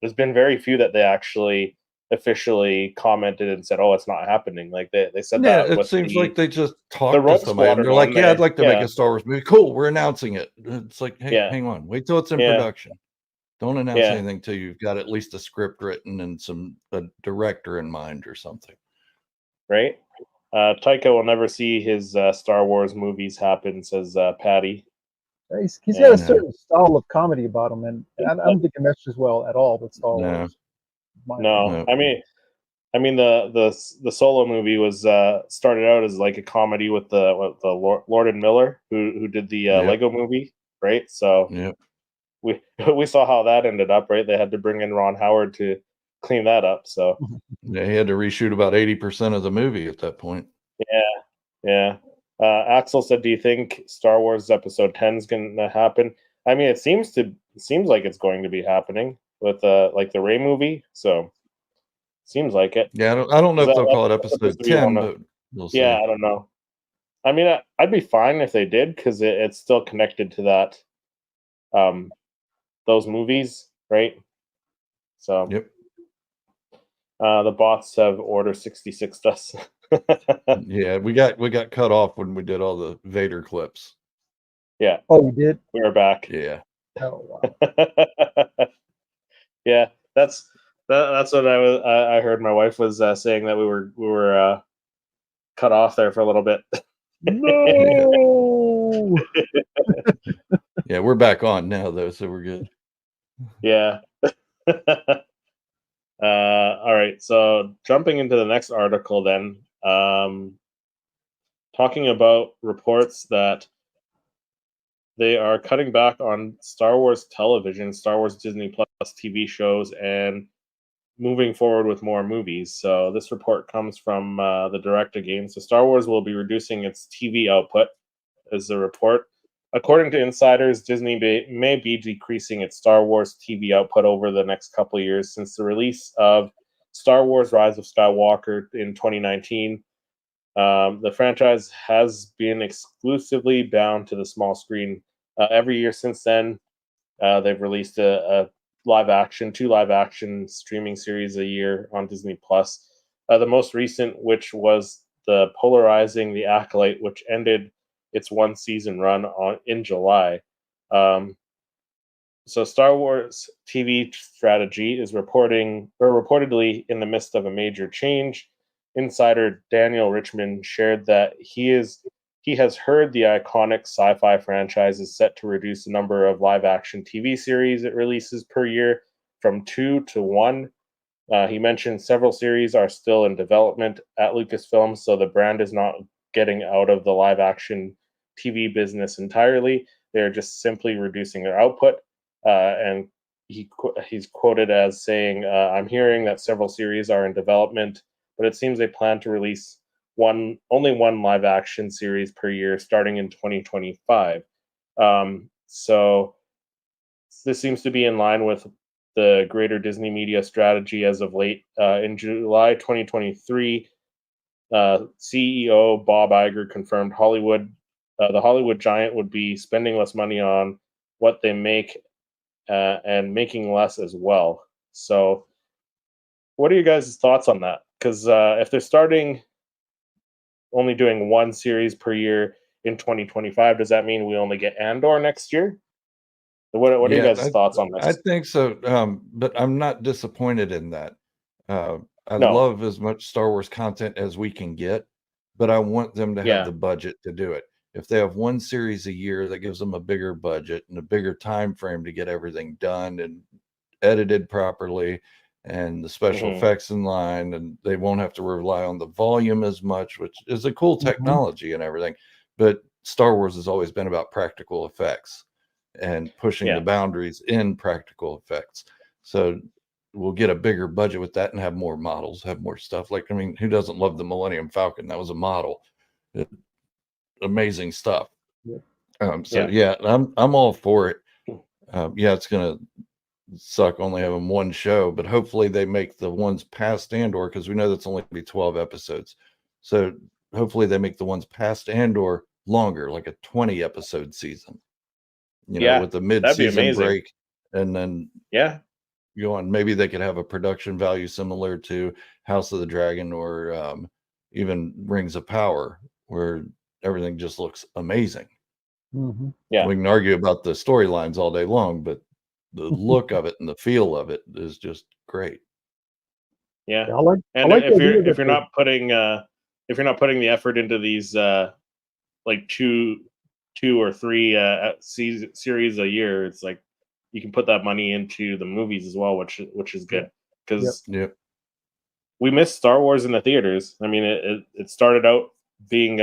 [SPEAKER 1] There's been very few that they actually officially commented and said, "Oh, it's not happening." Like they said
[SPEAKER 2] Yeah,
[SPEAKER 1] that
[SPEAKER 2] it
[SPEAKER 1] with
[SPEAKER 2] seems like they just
[SPEAKER 1] the
[SPEAKER 2] talked to
[SPEAKER 1] Rogue
[SPEAKER 2] somebody and
[SPEAKER 1] Squadron
[SPEAKER 2] they're like,
[SPEAKER 1] one.
[SPEAKER 2] yeah, I'd like to make
[SPEAKER 1] Yeah,
[SPEAKER 2] a Star Wars movie. Cool, we're announcing it. It's like, hey,
[SPEAKER 1] yeah,
[SPEAKER 2] hang on, wait till it's in
[SPEAKER 1] yeah,
[SPEAKER 2] production. Don't announce
[SPEAKER 1] yeah.
[SPEAKER 2] anything till you've got at least a script written and a director in mind or something.
[SPEAKER 1] Right. Taika will never see his Star Wars movies happen, says Patty.
[SPEAKER 3] He's got a
[SPEAKER 1] And
[SPEAKER 3] certain style of comedy about him, and I don't think it meshes well at all with Star
[SPEAKER 2] No.
[SPEAKER 3] Wars. My
[SPEAKER 1] no,
[SPEAKER 3] opinion.
[SPEAKER 1] I mean the Solo movie was started out as like a comedy with the Lord and Miller who did the
[SPEAKER 2] Yep.
[SPEAKER 1] Lego movie, right? So
[SPEAKER 2] Yep.
[SPEAKER 1] we saw how that ended up, right? They had to bring in Ron Howard to clean that up. So
[SPEAKER 2] Yeah, he had to reshoot about 80% of the movie at that point.
[SPEAKER 1] yeah. Axel said, "Do you think Star Wars Episode 10 is going to happen?" I mean, it seems like it's going to be happening with like the Rey movie. So seems like it.
[SPEAKER 2] Yeah, I don't know if they'll call it
[SPEAKER 1] That's supposed
[SPEAKER 2] episode
[SPEAKER 1] to be
[SPEAKER 2] 10,
[SPEAKER 1] one of.
[SPEAKER 2] but we'll see.
[SPEAKER 1] Yeah, I don't know. I mean, I'd be fine if they did because it's still connected to that, those movies, right? So
[SPEAKER 2] Yep.
[SPEAKER 1] the bots have Order 66 us.
[SPEAKER 2] Yeah, we got cut off when we did all the Vader clips.
[SPEAKER 1] Yeah,
[SPEAKER 3] Oh, you did?
[SPEAKER 1] we're back.
[SPEAKER 2] Yeah.
[SPEAKER 3] Oh, wow.
[SPEAKER 1] Yeah, that's what I heard. My wife was saying that we were cut off there for a little bit.
[SPEAKER 3] No.
[SPEAKER 2] Yeah, we're back on now though, so we're good.
[SPEAKER 1] Yeah. All right. So jumping into the next article, then, talking about reports that they are cutting back on Star Wars television, Star Wars Disney Plus TV shows, and moving forward with more movies. So this report comes from the Direct Again. So Star Wars will be reducing its TV output, is the report. According to insiders, Disney may be decreasing its Star Wars TV output over the next couple of years since the release of Star Wars Rise of Skywalker in 2019. The franchise has been exclusively bound to the small screen. Every year since then, they've released two live action streaming series a year on Disney Plus. The most recent, which was the polarizing The Acolyte, which ended its one season run in July. So Star Wars TV strategy is reportedly in the midst of a major change. Insider Daniel Richmond shared that he has heard the iconic sci-fi franchise is set to reduce the number of live-action TV series it releases per year from 2 to 1. He mentioned several series are still in development at Lucasfilm, so the brand is not getting out of the live-action TV business entirely. They're just simply reducing their output. And he's quoted as saying, "I'm hearing that several series are in development, but it seems they plan to release only one live action series per year starting in 2025." So this seems to be in line with the greater Disney media strategy as of late. In July 2023, CEO Bob Iger confirmed the Hollywood giant would be spending less money on what they make and making less as well. So, what are you guys' thoughts on that? Because if they're starting only doing one series per year in 2025, does that mean we only get Andor next year? What are you
[SPEAKER 2] Yeah,
[SPEAKER 1] guys' thoughts on
[SPEAKER 2] I
[SPEAKER 1] this?
[SPEAKER 2] think so. But I'm not disappointed in that. I
[SPEAKER 1] No.
[SPEAKER 2] love as much Star Wars content as we can get, but I want them to have
[SPEAKER 1] Yeah.
[SPEAKER 2] the budget to do it. If they have one series a year, that gives them a bigger budget and a bigger time frame to get everything done and edited properly and the special
[SPEAKER 1] Mhm.
[SPEAKER 2] effects in line, and they won't have to rely on the volume as much, which is a cool technology and everything. But Star Wars has always been about practical effects and pushing the
[SPEAKER 1] Yeah.
[SPEAKER 2] boundaries in practical effects. So we'll get a bigger budget with that and have more models, have more stuff. Like, I mean, who doesn't love the Millennium Falcon? That was a model. Amazing stuff.
[SPEAKER 1] Yeah.
[SPEAKER 2] I'm all for it. Yeah, it's gonna suck only having one show, but hopefully they make the ones past Andor, because we know that's only gonna be 12 episodes. So hopefully they make the ones past Andor longer, like a 20 episode season. You know,
[SPEAKER 1] Yeah,
[SPEAKER 2] with the
[SPEAKER 1] that'd be
[SPEAKER 2] mid-season
[SPEAKER 1] amazing.
[SPEAKER 2] break, and then
[SPEAKER 1] Yeah.
[SPEAKER 2] go on. Maybe they could have a production value similar to House of the Dragon, or even Rings of Power, where everything just looks amazing.
[SPEAKER 3] Mhm.
[SPEAKER 1] Yeah.
[SPEAKER 2] We can argue about the storylines all day long, but the look of it and the feel of it is just great.
[SPEAKER 1] Yeah.
[SPEAKER 3] Yeah, I like
[SPEAKER 1] And
[SPEAKER 3] the
[SPEAKER 1] if
[SPEAKER 3] idea
[SPEAKER 1] you're
[SPEAKER 3] that they-
[SPEAKER 1] not putting the effort into these like two or three series a year, it's like you can put that money into the movies as well, which is good, because
[SPEAKER 2] Yep.
[SPEAKER 1] we missed Star Wars in the theaters. I mean, it started out being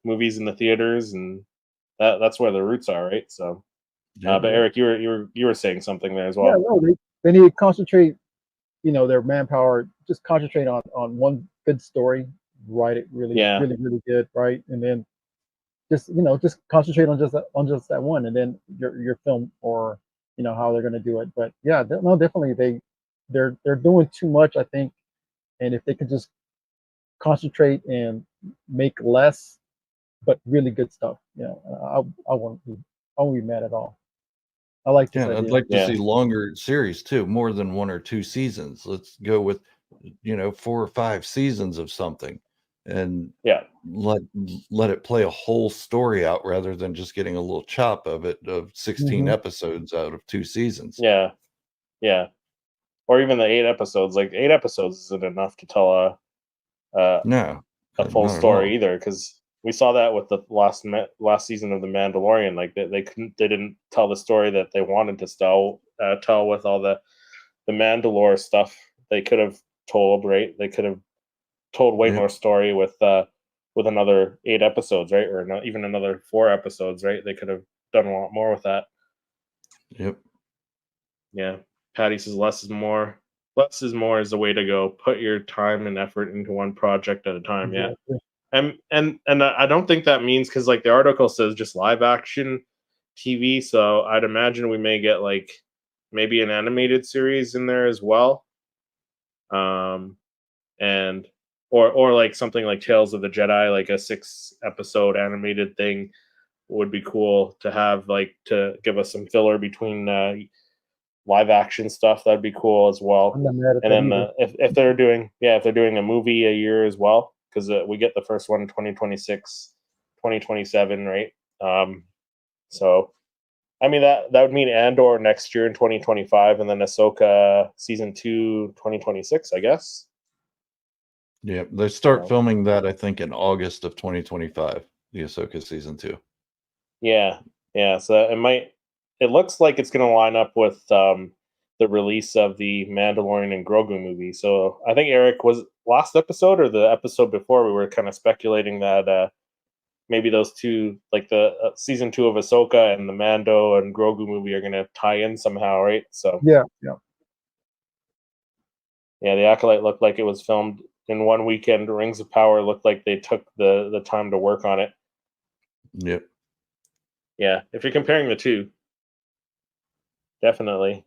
[SPEAKER 1] movies in the theaters, and that's where the roots are, right? So,
[SPEAKER 2] Yep.
[SPEAKER 1] but Eric, you were saying something there as
[SPEAKER 3] yeah,
[SPEAKER 1] well.
[SPEAKER 3] no, they need to concentrate, you know, their manpower, just concentrate on one good story, write it really,
[SPEAKER 1] Yeah.
[SPEAKER 3] really, really good, right? And then just, you know, just concentrate on just that one, and then your film, or, you know, how they're going to do it. But yeah, no, definitely they're doing too much, I think. And if they could just concentrate and make less but really good stuff, you know, I won't be mad at all. I like this
[SPEAKER 2] Yeah, I'd
[SPEAKER 3] idea.
[SPEAKER 2] like to
[SPEAKER 1] Yeah.
[SPEAKER 2] see longer series too, more than 1 or 2 seasons. Let's go with, 4 or 5 seasons of something, and
[SPEAKER 1] Yeah.
[SPEAKER 2] let it play a whole story out, rather than just getting a little chop of it, of 16
[SPEAKER 3] Mhm.
[SPEAKER 2] episodes out of 2 seasons.
[SPEAKER 1] Yeah. Yeah. Or even the 8 episodes. Like 8 episodes isn't enough to tell
[SPEAKER 2] No,
[SPEAKER 1] a full
[SPEAKER 2] not at all.
[SPEAKER 1] story either, because we saw that with the last season of The Mandalorian. Like they didn't tell the story that they wanted to tell with all the Mandalore stuff. They could have told, right? They could have told way
[SPEAKER 2] Yep.
[SPEAKER 1] more story with another 8 episodes, right? Or not even another 4 episodes, right? They could have done a lot more with that.
[SPEAKER 2] Yep.
[SPEAKER 1] Yeah. Patty says less is more. Less is more is the way to go. Put your time and effort into one project at a time. Yeah.
[SPEAKER 3] Exactly.
[SPEAKER 1] And I don't think that means, because like the article says just live action TV, so I'd imagine we may get like maybe an animated series in there as well, and or like something like Tales of the Jedi, like a 6-episode animated thing would be cool to have, like to give us some filler between live action stuff. That'd be cool as well.
[SPEAKER 3] I'm not mad at
[SPEAKER 1] And
[SPEAKER 3] that
[SPEAKER 1] then
[SPEAKER 3] either.
[SPEAKER 1] if they're doing a movie a year as well, because we get the first one in 2026, 2027, right? So I mean that would mean Andor next year in 2025, and then Ahsoka season 2 2026, I guess.
[SPEAKER 2] Yep. They start
[SPEAKER 1] So,
[SPEAKER 2] filming that, I think, in August of 2025, the Ahsoka season 2.
[SPEAKER 1] yeah. So it looks like it's going to line up with the release of the Mandalorian and Grogu movie. So I think Eric, was last episode or the episode before, we were kind of speculating that maybe those two, like the season 2 of Ahsoka and the Mando and Grogu movie, are going to tie in somehow, right? So
[SPEAKER 3] Yeah.
[SPEAKER 1] the Acolyte looked like it was filmed in one weekend. Rings of Power looked like they took the time to work on it.
[SPEAKER 2] Yep.
[SPEAKER 1] Yeah, if you're comparing the two, definitely.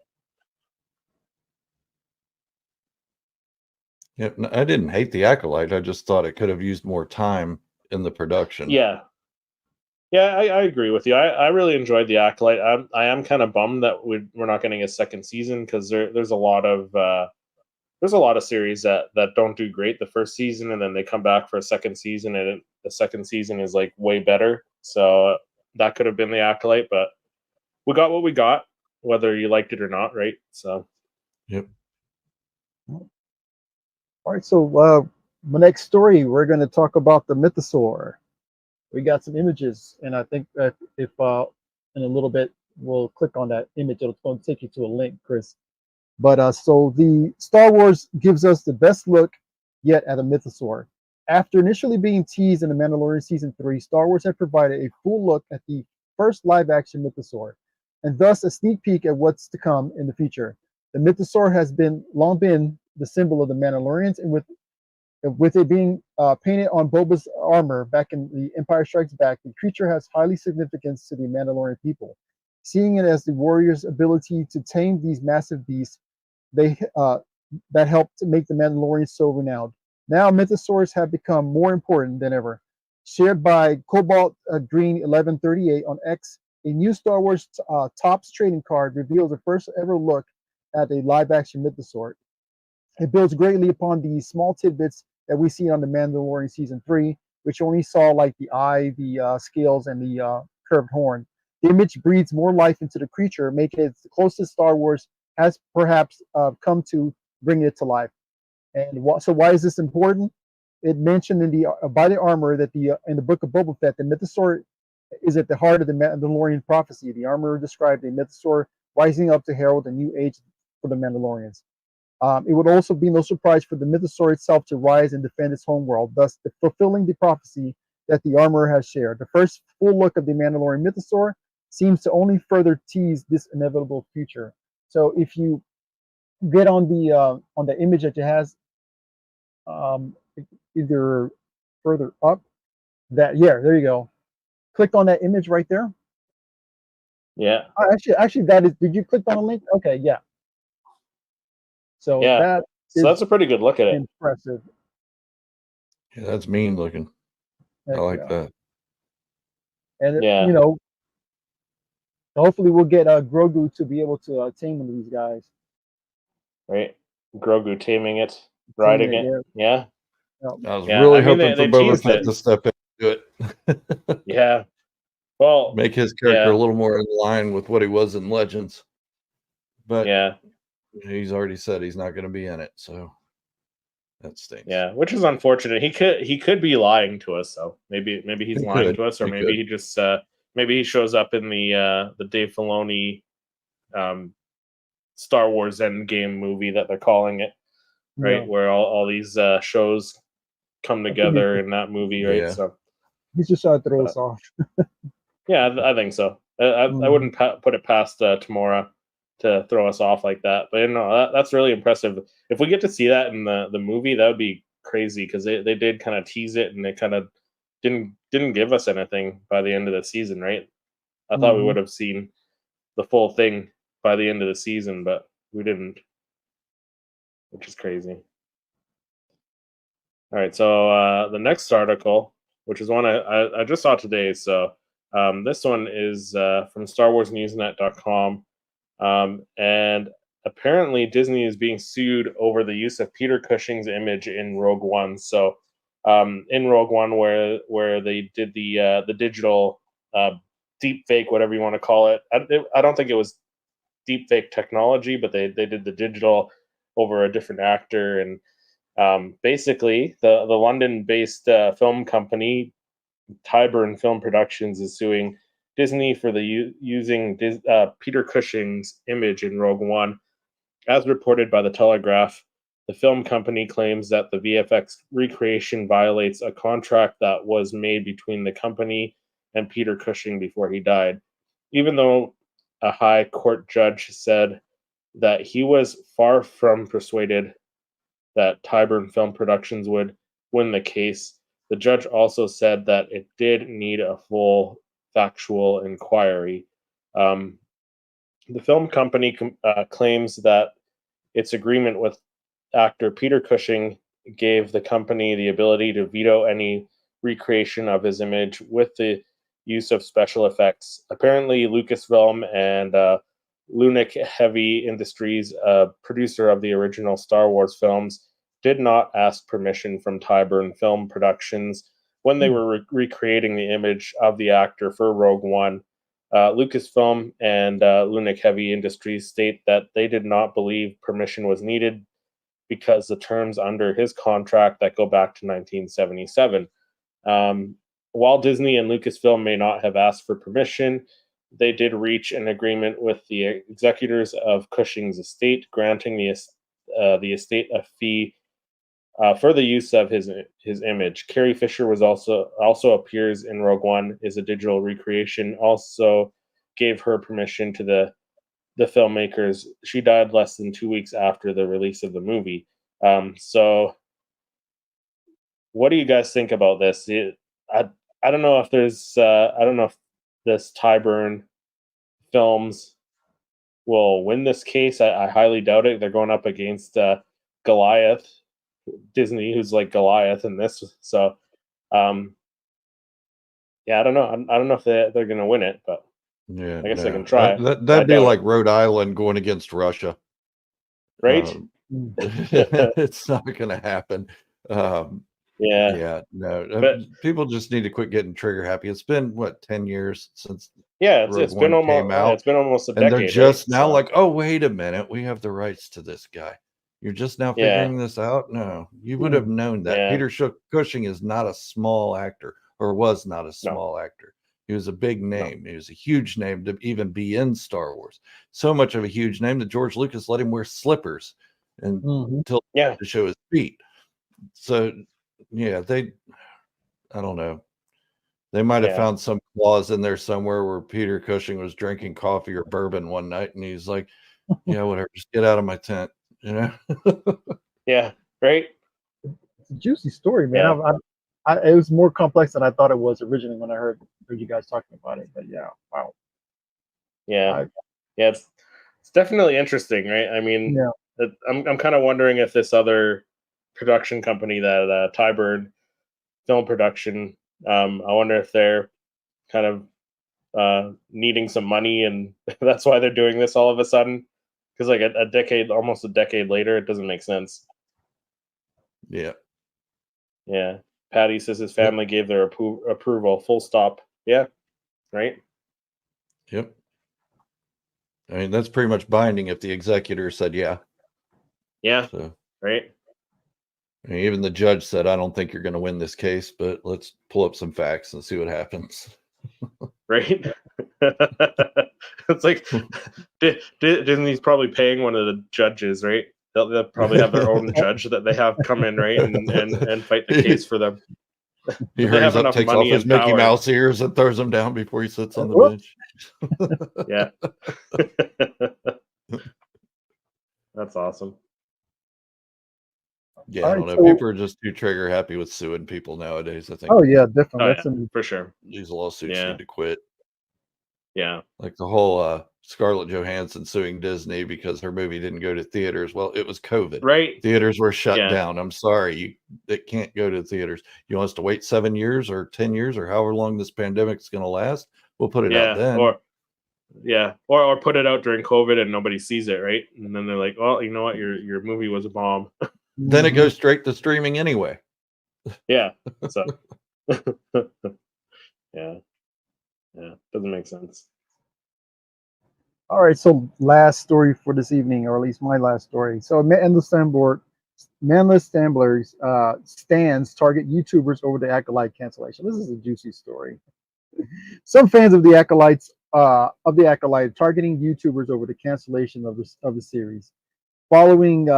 [SPEAKER 2] Yep. I didn't hate the Acolyte. I just thought it could have used more time in the production.
[SPEAKER 1] Yeah, I agree with you. I really enjoyed the Acolyte. I am kind of bummed that we're not getting a second season, because there's a lot of series that don't do great the first season, and then they come back for a second season, and the second season is like way better. So that could have been the Acolyte, but we got what we got, whether you liked it or not, right? So
[SPEAKER 2] Yep.
[SPEAKER 3] All right, so my next story, we're going to talk about the Mythosaur. We got some images, and I think that if in a little bit we'll click on that image, it's going to take you to a link, Chris. But so the Star Wars gives us the best look yet at a Mythosaur. After initially being teased in The Mandalorian Season 3, Star Wars had provided a full look at the first live-action Mythosaur, and thus a sneak peek at what's to come in the future. The The mythosaur has long been the symbol of the Mandalorians, and with it being painted on Boba's armor back in The Empire Strikes Back, the creature has highly significance to the Mandalorian people. Seeing it as the warrior's ability to tame these massive beasts, that helped to make the Mandalorians so renowned. Now, mythosaurs have become more important than ever. Shared by Cobalt Green 1138 on X, a new Star Wars Topps trading card reveals the first ever look at a live-action mythosaur. It builds greatly upon the small tidbits that we see on The Mandalorian Season 3, which only saw like the eye, the scales, and the curved horn. The image breathes more life into the creature, making it the closest Star Wars has perhaps come to bringing it to life. And so why is this important? It mentioned in by the armor that in the book of Boba Fett, the mythosaur is at the heart of the Mandalorian prophecy. The armor described a mythosaur rising up to herald a new age for the Mandalorians. It would also be no surprise for the mythosaur itself to rise and defend its homeworld, thus fulfilling the prophecy that the armor has shared. The first full look of the Mandalorian mythosaur seems to only further tease this inevitable future. So if you get on the image that it has, either further up, there you go. Click on that image right there.
[SPEAKER 1] Yeah.
[SPEAKER 3] Actually, that is. Did you click on the link? Okay, yeah. So
[SPEAKER 1] yeah. So that's a pretty good look at it.
[SPEAKER 3] Impressive.
[SPEAKER 2] Yeah, that's mean looking. I like that.
[SPEAKER 3] And hopefully we'll get Grogu to be able to tame one of these guys.
[SPEAKER 1] Right, Grogu taming it, riding it. Yeah.
[SPEAKER 2] I was really hoping for Boba Fett to step into it.
[SPEAKER 1] Yeah. Well,
[SPEAKER 2] make his character a little more in line with what he was in Legends. But he's already said he's not going to be in it, so that stinks.
[SPEAKER 1] Yeah, which is unfortunate. He could be lying to us, so maybe he's lying to us, or maybe he just maybe he shows up in the Dave Filoni Star Wars Endgame movie that they're calling it, right? Where all these shows come together in that movie, right?
[SPEAKER 2] Yeah.
[SPEAKER 1] So
[SPEAKER 3] he's just trying to throw us off.
[SPEAKER 1] Yeah, I think so. I wouldn't put it past Tamora to throw us off like that. But that's really impressive. If we get to see that in the movie, that would be crazy, because they did kind of tease it, and they kind of didn't give us anything by the end of the season, right? I thought we would have seen the full thing by the end of the season, but we didn't, which is crazy. All right, so the next article, which is one I just saw today, so this one is from StarWarsNewsNet.com, and apparently Disney is being sued over the use of Peter Cushing's image in Rogue One. So in Rogue One, where they did the digital deep fake, whatever you want to call it. I don't think it was deep fake technology, but they did the digital over a different actor, and basically the London-based film company Tyburn Film Productions is suing Disney for using Peter Cushing's image in Rogue One. As reported by The Telegraph, the film company claims that the VFX recreation violates a contract that was made between the company and Peter Cushing before he died. Even though a high court judge said that he was far from persuaded that Tyburn Film Productions would win the case, the judge also said that it did need a full factual inquiry. The film company claims that its agreement with actor Peter Cushing gave the company the ability to veto any recreation of his image with the use of special effects. Apparently, Lucasfilm and Lunik Heavy Industries, producer of the original Star Wars films, did not ask permission from Tyburn Film Productions when they were recreating the image of the actor for Rogue One. Lucasfilm and Lunik Heavy Industries state that they did not believe permission was needed because the terms under his contract that go back to 1977. While Disney and Lucasfilm may not have asked for permission, they did reach an agreement with the executors of Cushing's estate, granting the estate a fee for the use of his image. Carrie Fisher was also appears in Rogue One, is a digital recreation. Also gave her permission to the the filmmakers. She died less than 2 weeks after the release of the movie. So, what do you guys think about this? I don't know if there's I don't know if this Tyburn Films will win this case. I highly doubt it. They're going up against Goliath, Disney, who's like Goliath in this. So, yeah, I don't know. I don't know if they're going to win it, but
[SPEAKER 2] Yeah,
[SPEAKER 1] I guess they
[SPEAKER 2] no.
[SPEAKER 1] can try.
[SPEAKER 2] That'd be like Rhode Island going against Russia.
[SPEAKER 1] Right?
[SPEAKER 2] It's not going to happen.
[SPEAKER 1] Yeah.
[SPEAKER 2] Yeah, no.
[SPEAKER 1] But
[SPEAKER 2] People just need to quit getting trigger happy. It's been what, 10 years since
[SPEAKER 1] yeah,
[SPEAKER 2] Rogue
[SPEAKER 1] it's been
[SPEAKER 2] One came
[SPEAKER 1] almost
[SPEAKER 2] out,
[SPEAKER 1] it's been almost a
[SPEAKER 2] and they're
[SPEAKER 1] decade.
[SPEAKER 2] just
[SPEAKER 1] right?
[SPEAKER 2] now
[SPEAKER 1] So,
[SPEAKER 2] like, oh, wait a minute, we have the rights to this guy. You're just now
[SPEAKER 1] Yeah.
[SPEAKER 2] figuring this out? No, you would have known that.
[SPEAKER 1] Yeah.
[SPEAKER 2] Peter Cushing is not a small actor, or was not a small actor. He was a big name. He was a huge name to even be in Star Wars. So much of a huge name that George Lucas let him wear slippers until to show his feet. So, yeah, I don't know. They might have found some clause in there somewhere where Peter Cushing was drinking coffee or bourbon one night, and he's like, "Yeah, whatever, just get out of my tent," you know?
[SPEAKER 1] Yeah, right.
[SPEAKER 3] It's a juicy story, man. It was more complex than I thought it was originally when I heard you guys talking about it. But yeah, wow.
[SPEAKER 1] Yeah, it's definitely interesting, right? I mean, I'm kind of wondering if this other production company, that Tyburn Film Production, I wonder if they're kind of needing some money, and that's why they're doing this all of a sudden. Because like almost a decade later, it doesn't make sense.
[SPEAKER 2] Yeah.
[SPEAKER 1] Yeah. Patty says his family gave their approval. Full stop. Yeah. Right.
[SPEAKER 2] Yep. I mean, that's pretty much binding if the executor said yeah.
[SPEAKER 1] Yeah.
[SPEAKER 2] So,
[SPEAKER 1] right.
[SPEAKER 2] I mean, even the judge said, "I don't think you're going to win this case, but let's pull up some facts and see what happens."
[SPEAKER 1] Right. It's like Disney's probably paying one of the judges, right? They'll probably have their own judge that they have come in, right, and fight the case for them.
[SPEAKER 2] He hurries up, takes off his Mickey Mouse ears, and throws them down before he sits on the bench.
[SPEAKER 1] Yeah. That's awesome.
[SPEAKER 2] Yeah, I don't know. People are just too trigger happy with suing people nowadays, I think.
[SPEAKER 3] Oh yeah, definitely.
[SPEAKER 1] For sure.
[SPEAKER 2] These lawsuits need to quit.
[SPEAKER 1] Yeah.
[SPEAKER 2] Like the whole Scarlett Johansson suing Disney because her movie didn't go to theaters. Well, it was COVID.
[SPEAKER 1] Right.
[SPEAKER 2] Theaters were shut down. I'm sorry. It can't go to theaters. You want us to wait 7 years or 10 years or however long this pandemic's going to last? We'll put it out then.
[SPEAKER 1] Or put it out during COVID and nobody sees it, right? And then they're like, well, you know what? Your movie was a bomb.
[SPEAKER 2] Then it goes straight to streaming anyway.
[SPEAKER 1] Yeah. So yeah. Doesn't make sense.
[SPEAKER 3] All right, so last story for this evening, or at least my last story. So Manless Stamblers stands target YouTubers over the Acolyte cancellation. This is a juicy story. Some fans of the Acolyte targeting YouTubers over the cancellation of the series, following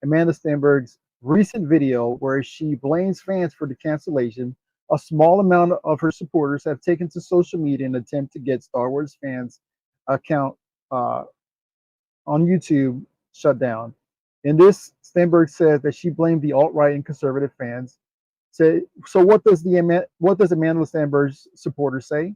[SPEAKER 3] Amanda Stenberg's recent video where she blames fans for the cancellation. A small amount of her supporters have taken to social media in an attempt to get Star Wars fans' account on YouTube shut down. In this, Stenberg says that she blamed the alt-right and conservative fans. So what does Amanda Stenberg's supporters say?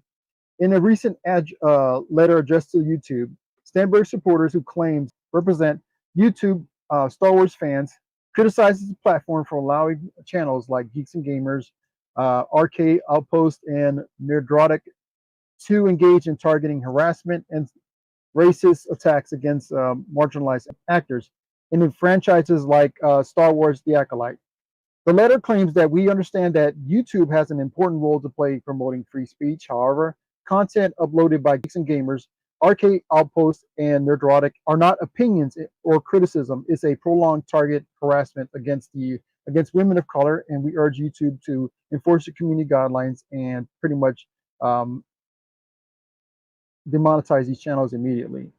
[SPEAKER 3] In a recent letter addressed to YouTube, Stenberg supporters who claims represent YouTube Star Wars fans criticizes the platform for allowing channels like Geeks and Gamers, Arcade Outpost, and Nerdrotic to engage in targeting harassment and racist attacks against marginalized actors in franchises like Star Wars The Acolyte. The letter claims that we understand that YouTube has an important role to play promoting free speech. However, content uploaded by Geeks and Gamers, Arcade Outpost, and Nerdrotic are not opinions or criticism. It's a prolonged target harassment against women of color, and we urge YouTube to enforce the community guidelines and pretty much demonetize these channels immediately.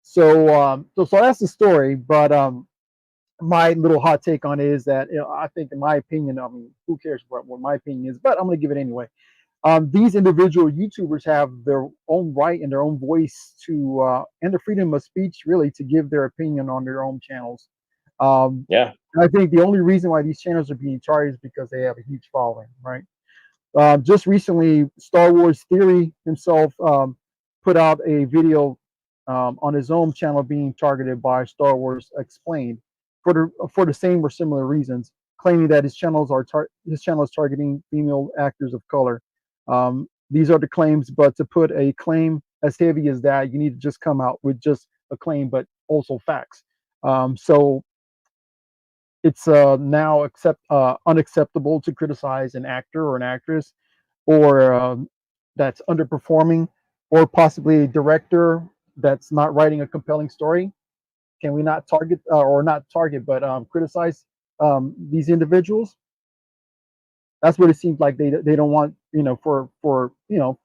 [SPEAKER 3] So that's the story. But my little hot take on it is that I think, in my opinion, I mean, who cares what my opinion is? But I'm going to give it anyway. these individual YouTubers have their own right and their own voice to, and the freedom of speech, really, to give their opinion on their own channels.
[SPEAKER 1] Yeah.
[SPEAKER 3] I think the only reason why these channels are being targeted is because they have a huge following, right? Just recently, Star Wars Theory himself put out a video on his own channel being targeted by Star Wars Explained for the same or similar reasons, claiming that his channel is targeting female actors of color. These are the claims, but to put a claim as heavy as that, you need to just come out with just a claim, but also facts. So it's now unacceptable to criticize an actor or an actress, or that's underperforming, or possibly a director that's not writing a compelling story. Can we not target, or not target, but criticize these individuals? That's what it seems like they don't want, for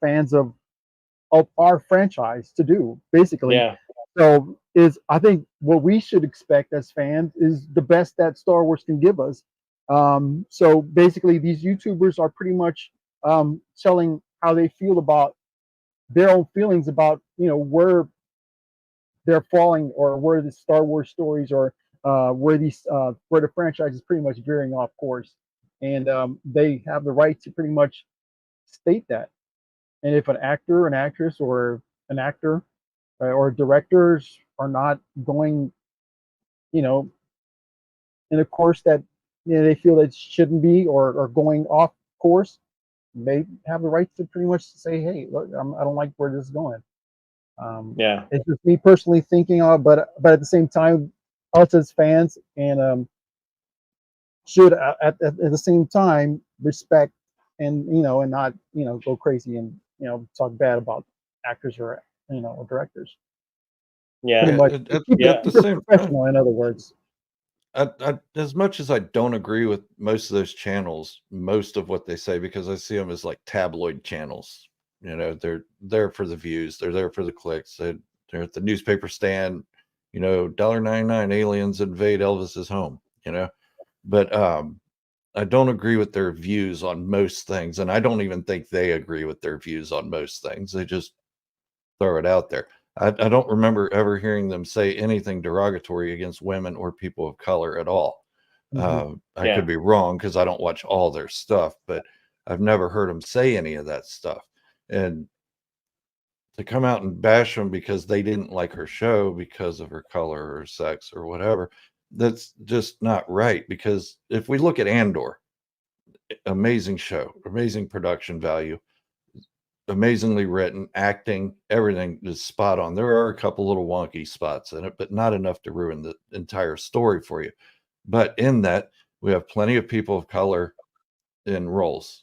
[SPEAKER 3] fans of our franchise to do, basically.
[SPEAKER 1] Yeah.
[SPEAKER 3] So I think what we should expect as fans is the best that Star Wars can give us. So basically, these YouTubers are pretty much telling how they feel about their own feelings about where they're falling, or where the Star Wars stories, or where the franchise is pretty much veering off course, and they have the right to pretty much state that. And if an actor, an actress, or an actor or directors are not going, in a course that they feel that shouldn't be, or going off course, they have the right to pretty much say, "Hey, look, I don't like where this is going."
[SPEAKER 1] Yeah.
[SPEAKER 3] It's just me personally thinking of, but at the same time, us as fans and should at the same time respect, and and not go crazy and talk bad about actors, or or directors.
[SPEAKER 1] Yeah.
[SPEAKER 3] Pretty much
[SPEAKER 1] at
[SPEAKER 2] the
[SPEAKER 3] keep it
[SPEAKER 2] same time,
[SPEAKER 3] professional, in other words.
[SPEAKER 2] as much as I don't agree with most of those channels, most of what they say, because I see them as like tabloid channels. They're there for the views, they're there for the clicks. They're at the newspaper stand, $1.99 aliens invade Elvis's home, But I don't agree with their views on most things, and I don't even think they agree with their views on most things. They just throw it out there. I don't remember ever hearing them say anything derogatory against women or people of color at all. I
[SPEAKER 1] Yeah.
[SPEAKER 2] could be wrong because I don't watch all their stuff, but I've never heard them say any of that stuff. And to come out and bash them because they didn't like her show because of her color or sex or whatever, that's just not right. Because if we look at Andor, amazing show, amazing production value, amazingly written, acting, everything is spot on. There are a couple little wonky spots in it, but not enough to ruin the entire story for you. But in that, we have plenty of people of color in roles,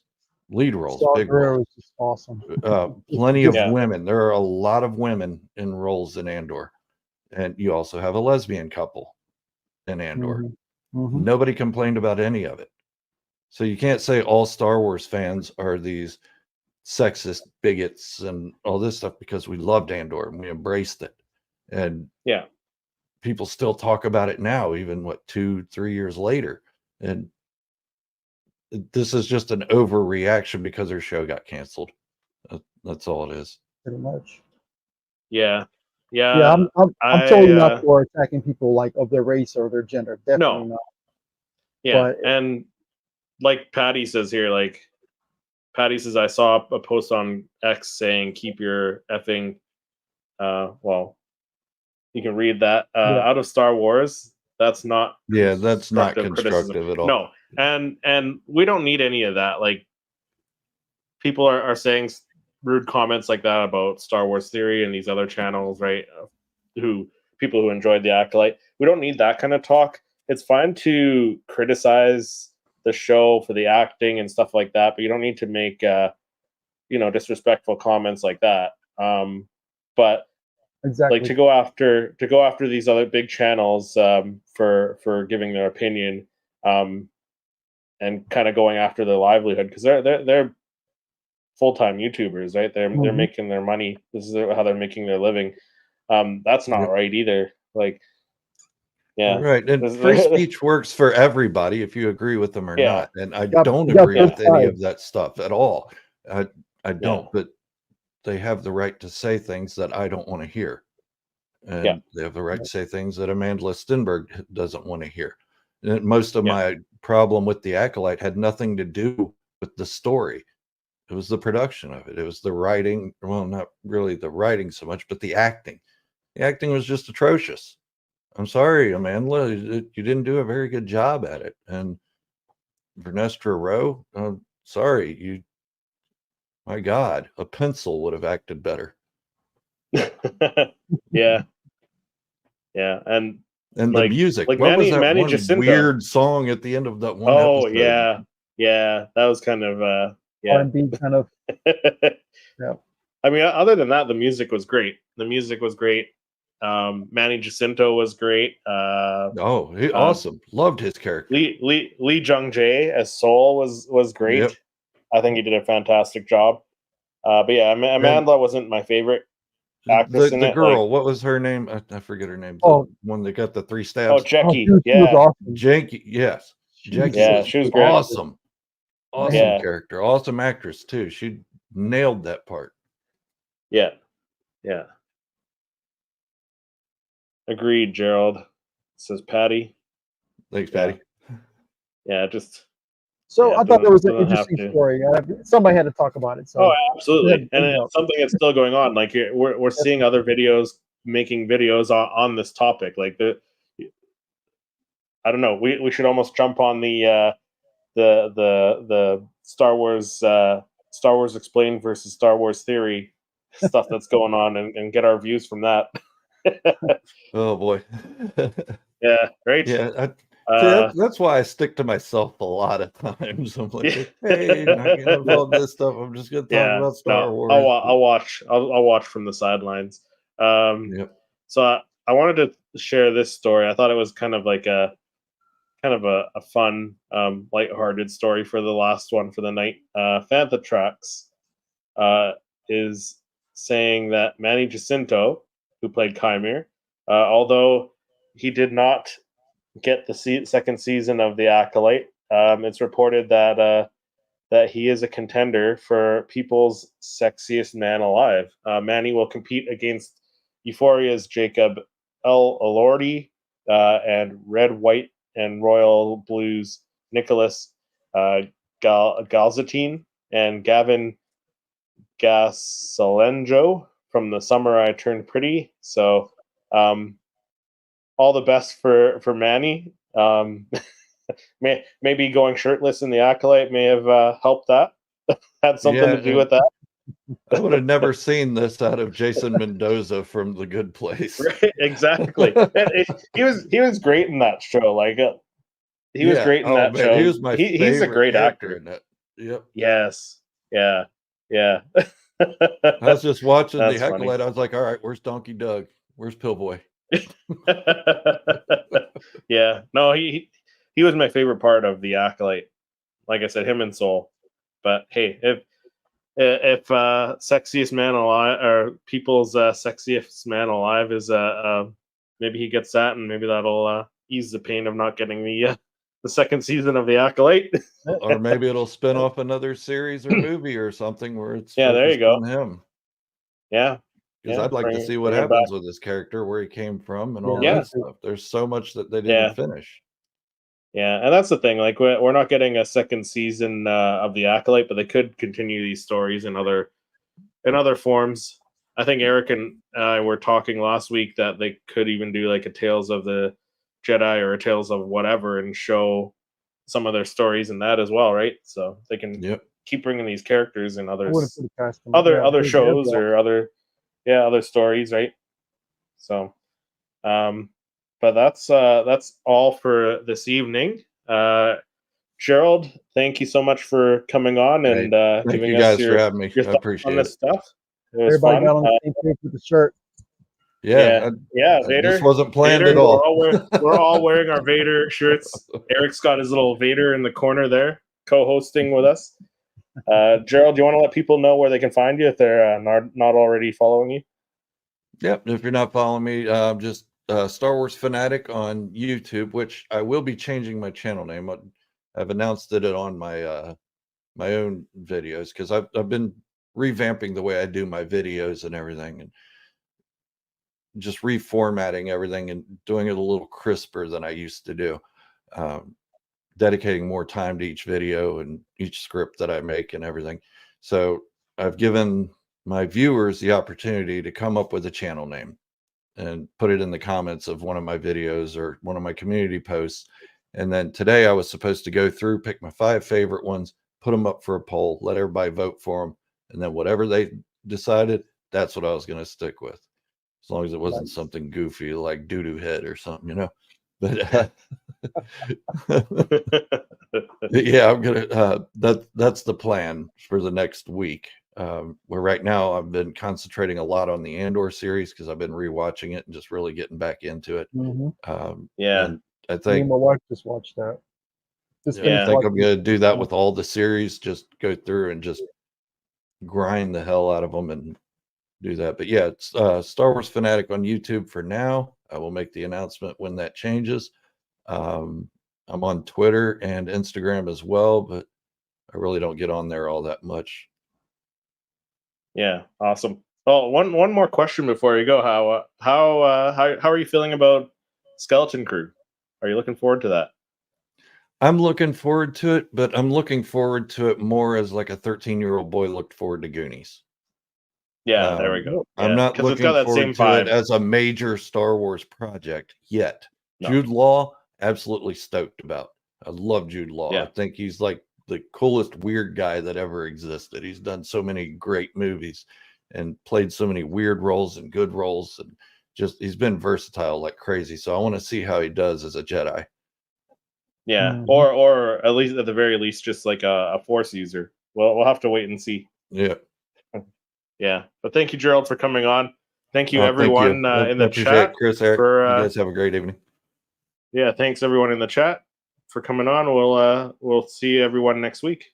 [SPEAKER 2] lead roles,
[SPEAKER 3] Saw
[SPEAKER 2] big
[SPEAKER 3] Gerrera
[SPEAKER 2] roles.
[SPEAKER 3] was just awesome.
[SPEAKER 2] Plenty of
[SPEAKER 1] Yeah.
[SPEAKER 2] women. There are a lot of women in roles in Andor. And you also have a lesbian couple in Andor.
[SPEAKER 3] Mhm.
[SPEAKER 2] Nobody complained about any of it. So you can't say all Star Wars fans are these sexist bigots and all this stuff, because we loved Andor and we embraced it. And
[SPEAKER 1] Yeah.
[SPEAKER 2] people still talk about it now, even 2-3 years later. And this is just an overreaction because their show got canceled. That's all it is.
[SPEAKER 3] Pretty much.
[SPEAKER 1] Yeah.
[SPEAKER 3] Yeah, I'm totally not for attacking people like of their race or their gender. Definitely not.
[SPEAKER 1] Yeah.
[SPEAKER 3] But
[SPEAKER 1] And like Patty says here, Patty says, I saw a post on X saying, keep your effing, well, you can read that, out of Star Wars. That's not
[SPEAKER 2] that's not
[SPEAKER 1] criticism.
[SPEAKER 2] constructive at all.
[SPEAKER 1] No. And we don't need any of that. Like, people are saying rude comments like that about Star Wars Theory and these other channels, right? People who enjoyed the Acolyte. We don't need that kind of talk. It's fine to criticize the show for the acting and stuff like that, but you don't need to make disrespectful comments like that. But
[SPEAKER 3] exactly,
[SPEAKER 1] like to go after these other big channels for giving their opinion, and kind of going after their livelihood, because they're full-time YouTubers, right? They're making their money. This is how they're making their living. That's not right either. Like, yeah,
[SPEAKER 2] right. And free speech works for everybody if you agree with them or not. And I don't agree with any of that stuff at all. I don't, but they have the right to say things that I don't want to hear. And they have the right to say things that Amanda Stenberg doesn't want to hear. And most of my problem with The Acolyte had nothing to do with the story. It was the production of it. It was the writing. Well, not really the writing so much, but the acting. The acting was just atrocious. I'm sorry, Amanda, you didn't do a very good job at it. And Vernestra Rowe, sorry, my God, a pencil would have acted better.
[SPEAKER 1] Yeah. And
[SPEAKER 2] the music,
[SPEAKER 1] like
[SPEAKER 2] what was that
[SPEAKER 1] Manny
[SPEAKER 2] one
[SPEAKER 1] Jacinto.
[SPEAKER 2] Weird song at the end of that one episode?
[SPEAKER 1] Yeah, that was kind of
[SPEAKER 3] R&B kind of. Yeah.
[SPEAKER 1] I mean, other than that, the music was great. Manny Jacinto was great.
[SPEAKER 2] Awesome. Loved his character.
[SPEAKER 1] Lee Jung Jae as Soul was great.
[SPEAKER 2] Yep.
[SPEAKER 1] I think he did a fantastic job. But yeah, Amanda wasn't my favorite actress in
[SPEAKER 2] the
[SPEAKER 1] it.
[SPEAKER 2] girl, what was her name? I forget her name. The one that got the 3 stabs.
[SPEAKER 1] Oh, Jackie.
[SPEAKER 3] She was awesome.
[SPEAKER 2] Jackie, yes. Jackie
[SPEAKER 1] she was great.
[SPEAKER 2] Awesome character. Awesome actress too. She nailed that part.
[SPEAKER 1] Yeah. Agreed, Gerald. Says Patty.
[SPEAKER 2] Thanks, Patty.
[SPEAKER 1] Yeah, just.
[SPEAKER 3] So I thought that was an
[SPEAKER 1] doesn't have
[SPEAKER 3] interesting
[SPEAKER 1] to.
[SPEAKER 3] story. Somebody had to talk about it. So.
[SPEAKER 1] Oh, absolutely, and it's something that's still going on. Like we're seeing other videos making videos on this topic. Like I don't know. We should almost jump on the Star Wars Explained versus Star Wars Theory stuff that's going on and get our views from that.
[SPEAKER 2] Oh boy.
[SPEAKER 1] Yeah, right.
[SPEAKER 2] Yeah, that's why I stick to myself a lot of times. I'm like, hey, not gonna involve this stuff. I'm just gonna talk about Star Wars.
[SPEAKER 1] I'll watch from the sidelines. So I wanted to share this story. I thought it was kind of a fun, lighthearted story for the last one for the night. Fantatrax is saying that Manny Jacinto, who played Kymir, although he did not get the second season of The Acolyte, it's reported that he is a contender for People's Sexiest Man Alive. Manny will compete against Euphoria's Jacob Elordi and Red, White, and Royal Blues Nicholas Galzatine and Gavin Gasalenjo from The Summer I Turned Pretty. So all the best for Manny. Maybe going shirtless in The Acolyte may have helped that. Had something to do with that.
[SPEAKER 2] I would have never seen this out of Jason Mendoza from The Good Place.
[SPEAKER 1] Right, exactly. He was great in that show. Like he was great in that show.
[SPEAKER 2] He was my
[SPEAKER 1] he's a great actor
[SPEAKER 2] in that. Yep.
[SPEAKER 1] Yes. Yeah. I
[SPEAKER 2] was just watching
[SPEAKER 1] That's
[SPEAKER 2] The Acolyte.
[SPEAKER 1] funny.
[SPEAKER 2] I was like, all right, where's Donkey Doug? Where's Pillboy?
[SPEAKER 1] Yeah. No, he was my favorite part of The Acolyte. Like I said, him and Soul. But hey, if Sexiest Man Alive or People's Sexiest Man Alive is maybe he gets that, and maybe that'll ease the pain of not getting the second season of The Acolyte.
[SPEAKER 2] Or maybe it'll spin off another series or movie or something where it's
[SPEAKER 1] there you go.
[SPEAKER 2] on him.
[SPEAKER 1] Yeah.
[SPEAKER 2] Because I'd like to see what happens with his character, where he came from, and all that stuff. There's so much that they didn't finish.
[SPEAKER 1] Yeah, and that's the thing. Like, we're not getting a second season of The Acolyte, but they could continue these stories in other forms. I think Eric and I were talking last week that they could even do like a Tales of the Jedi or a Tales of whatever and show some of their stories in that as well, right? So they can keep bringing these characters in other shows or other stories, right? So, but that's all for this evening. Gerald, thank you so much for coming on and giving us your
[SPEAKER 2] having me.
[SPEAKER 1] Your
[SPEAKER 2] I appreciate
[SPEAKER 1] on this
[SPEAKER 2] it.
[SPEAKER 1] Stuff. It was
[SPEAKER 3] Everybody
[SPEAKER 1] fun.
[SPEAKER 3] got on the same page with the shirt.
[SPEAKER 1] Yeah, Vader.
[SPEAKER 2] This wasn't planned
[SPEAKER 1] Vader,
[SPEAKER 2] at all.
[SPEAKER 1] We're all wearing our Vader shirts. Eric's got his little Vader in the corner there, co-hosting with us. Gerald, do you want to let people know where they can find you if they're not already following you?
[SPEAKER 2] Yep. If you're not following me, just Star Wars Fanatic on YouTube, which I will be changing my channel name. I've announced it on my my own videos because I've been revamping the way I do my videos and everything, and just reformatting everything and doing it a little crisper than I used to do. Dedicating more time to each video and each script that I make and everything. So I've given my viewers the opportunity to come up with a channel name and put it in the comments of one of my videos or one of my community posts. And then today I was supposed to go through, pick my 5 favorite ones, put them up for a poll, let everybody vote for them. And then whatever they decided, that's what I was going to stick with. As long as it wasn't something goofy like doo-doo head or something, you know. But yeah, I'm gonna that's the plan for the next week. Where right now I've been concentrating a lot on the Andor series because I've been rewatching it and just really getting back into it.
[SPEAKER 1] Yeah,
[SPEAKER 2] and I
[SPEAKER 3] Me and
[SPEAKER 2] think
[SPEAKER 3] my wife just watched that. Just
[SPEAKER 2] I
[SPEAKER 3] finished
[SPEAKER 2] think I'm
[SPEAKER 3] watching-
[SPEAKER 2] gonna do that with all the series. Just go through and just grind the hell out of them and do that. But yeah, it's Star Wars Fanatic on YouTube for now. I will make the announcement when that changes. I'm on Twitter and Instagram as well, but I really don't get on there all that much.
[SPEAKER 1] yeah, awesome. Oh, one more question before you go. How are you feeling about Skeleton Crew? Are you looking forward to that?
[SPEAKER 2] I'm looking forward to it, but I'm looking forward to it more as like a 13-year-old boy looked forward to Goonies.
[SPEAKER 1] Yeah, there we go.
[SPEAKER 2] I'm
[SPEAKER 1] Yeah,
[SPEAKER 2] not
[SPEAKER 1] 'cause it's
[SPEAKER 2] looking
[SPEAKER 1] got that
[SPEAKER 2] forward
[SPEAKER 1] same
[SPEAKER 2] to it
[SPEAKER 1] vibe.
[SPEAKER 2] as a major Star Wars project yet.
[SPEAKER 1] No.
[SPEAKER 2] Jude Law, absolutely stoked about. I love Jude Law.
[SPEAKER 1] Yeah.
[SPEAKER 2] I think he's like the coolest weird guy that ever existed. He's done so many great movies and played so many weird roles and good roles, and just he's been versatile like crazy. So I want to see how he does as a Jedi.
[SPEAKER 1] Yeah,
[SPEAKER 3] Mhm.
[SPEAKER 1] or at least at the very least, just like a Force user. Well, we'll have to wait and see.
[SPEAKER 2] Yeah.
[SPEAKER 1] Yeah, but thank you, Gerald, for coming on. Thank you,
[SPEAKER 2] Oh,
[SPEAKER 1] everyone
[SPEAKER 2] I
[SPEAKER 1] in the
[SPEAKER 2] appreciate
[SPEAKER 1] chat.
[SPEAKER 2] it, Chris, Eric.
[SPEAKER 1] For,
[SPEAKER 2] you guys have a great evening.
[SPEAKER 1] yeah, thanks everyone in the chat for coming on. We'll see everyone next week.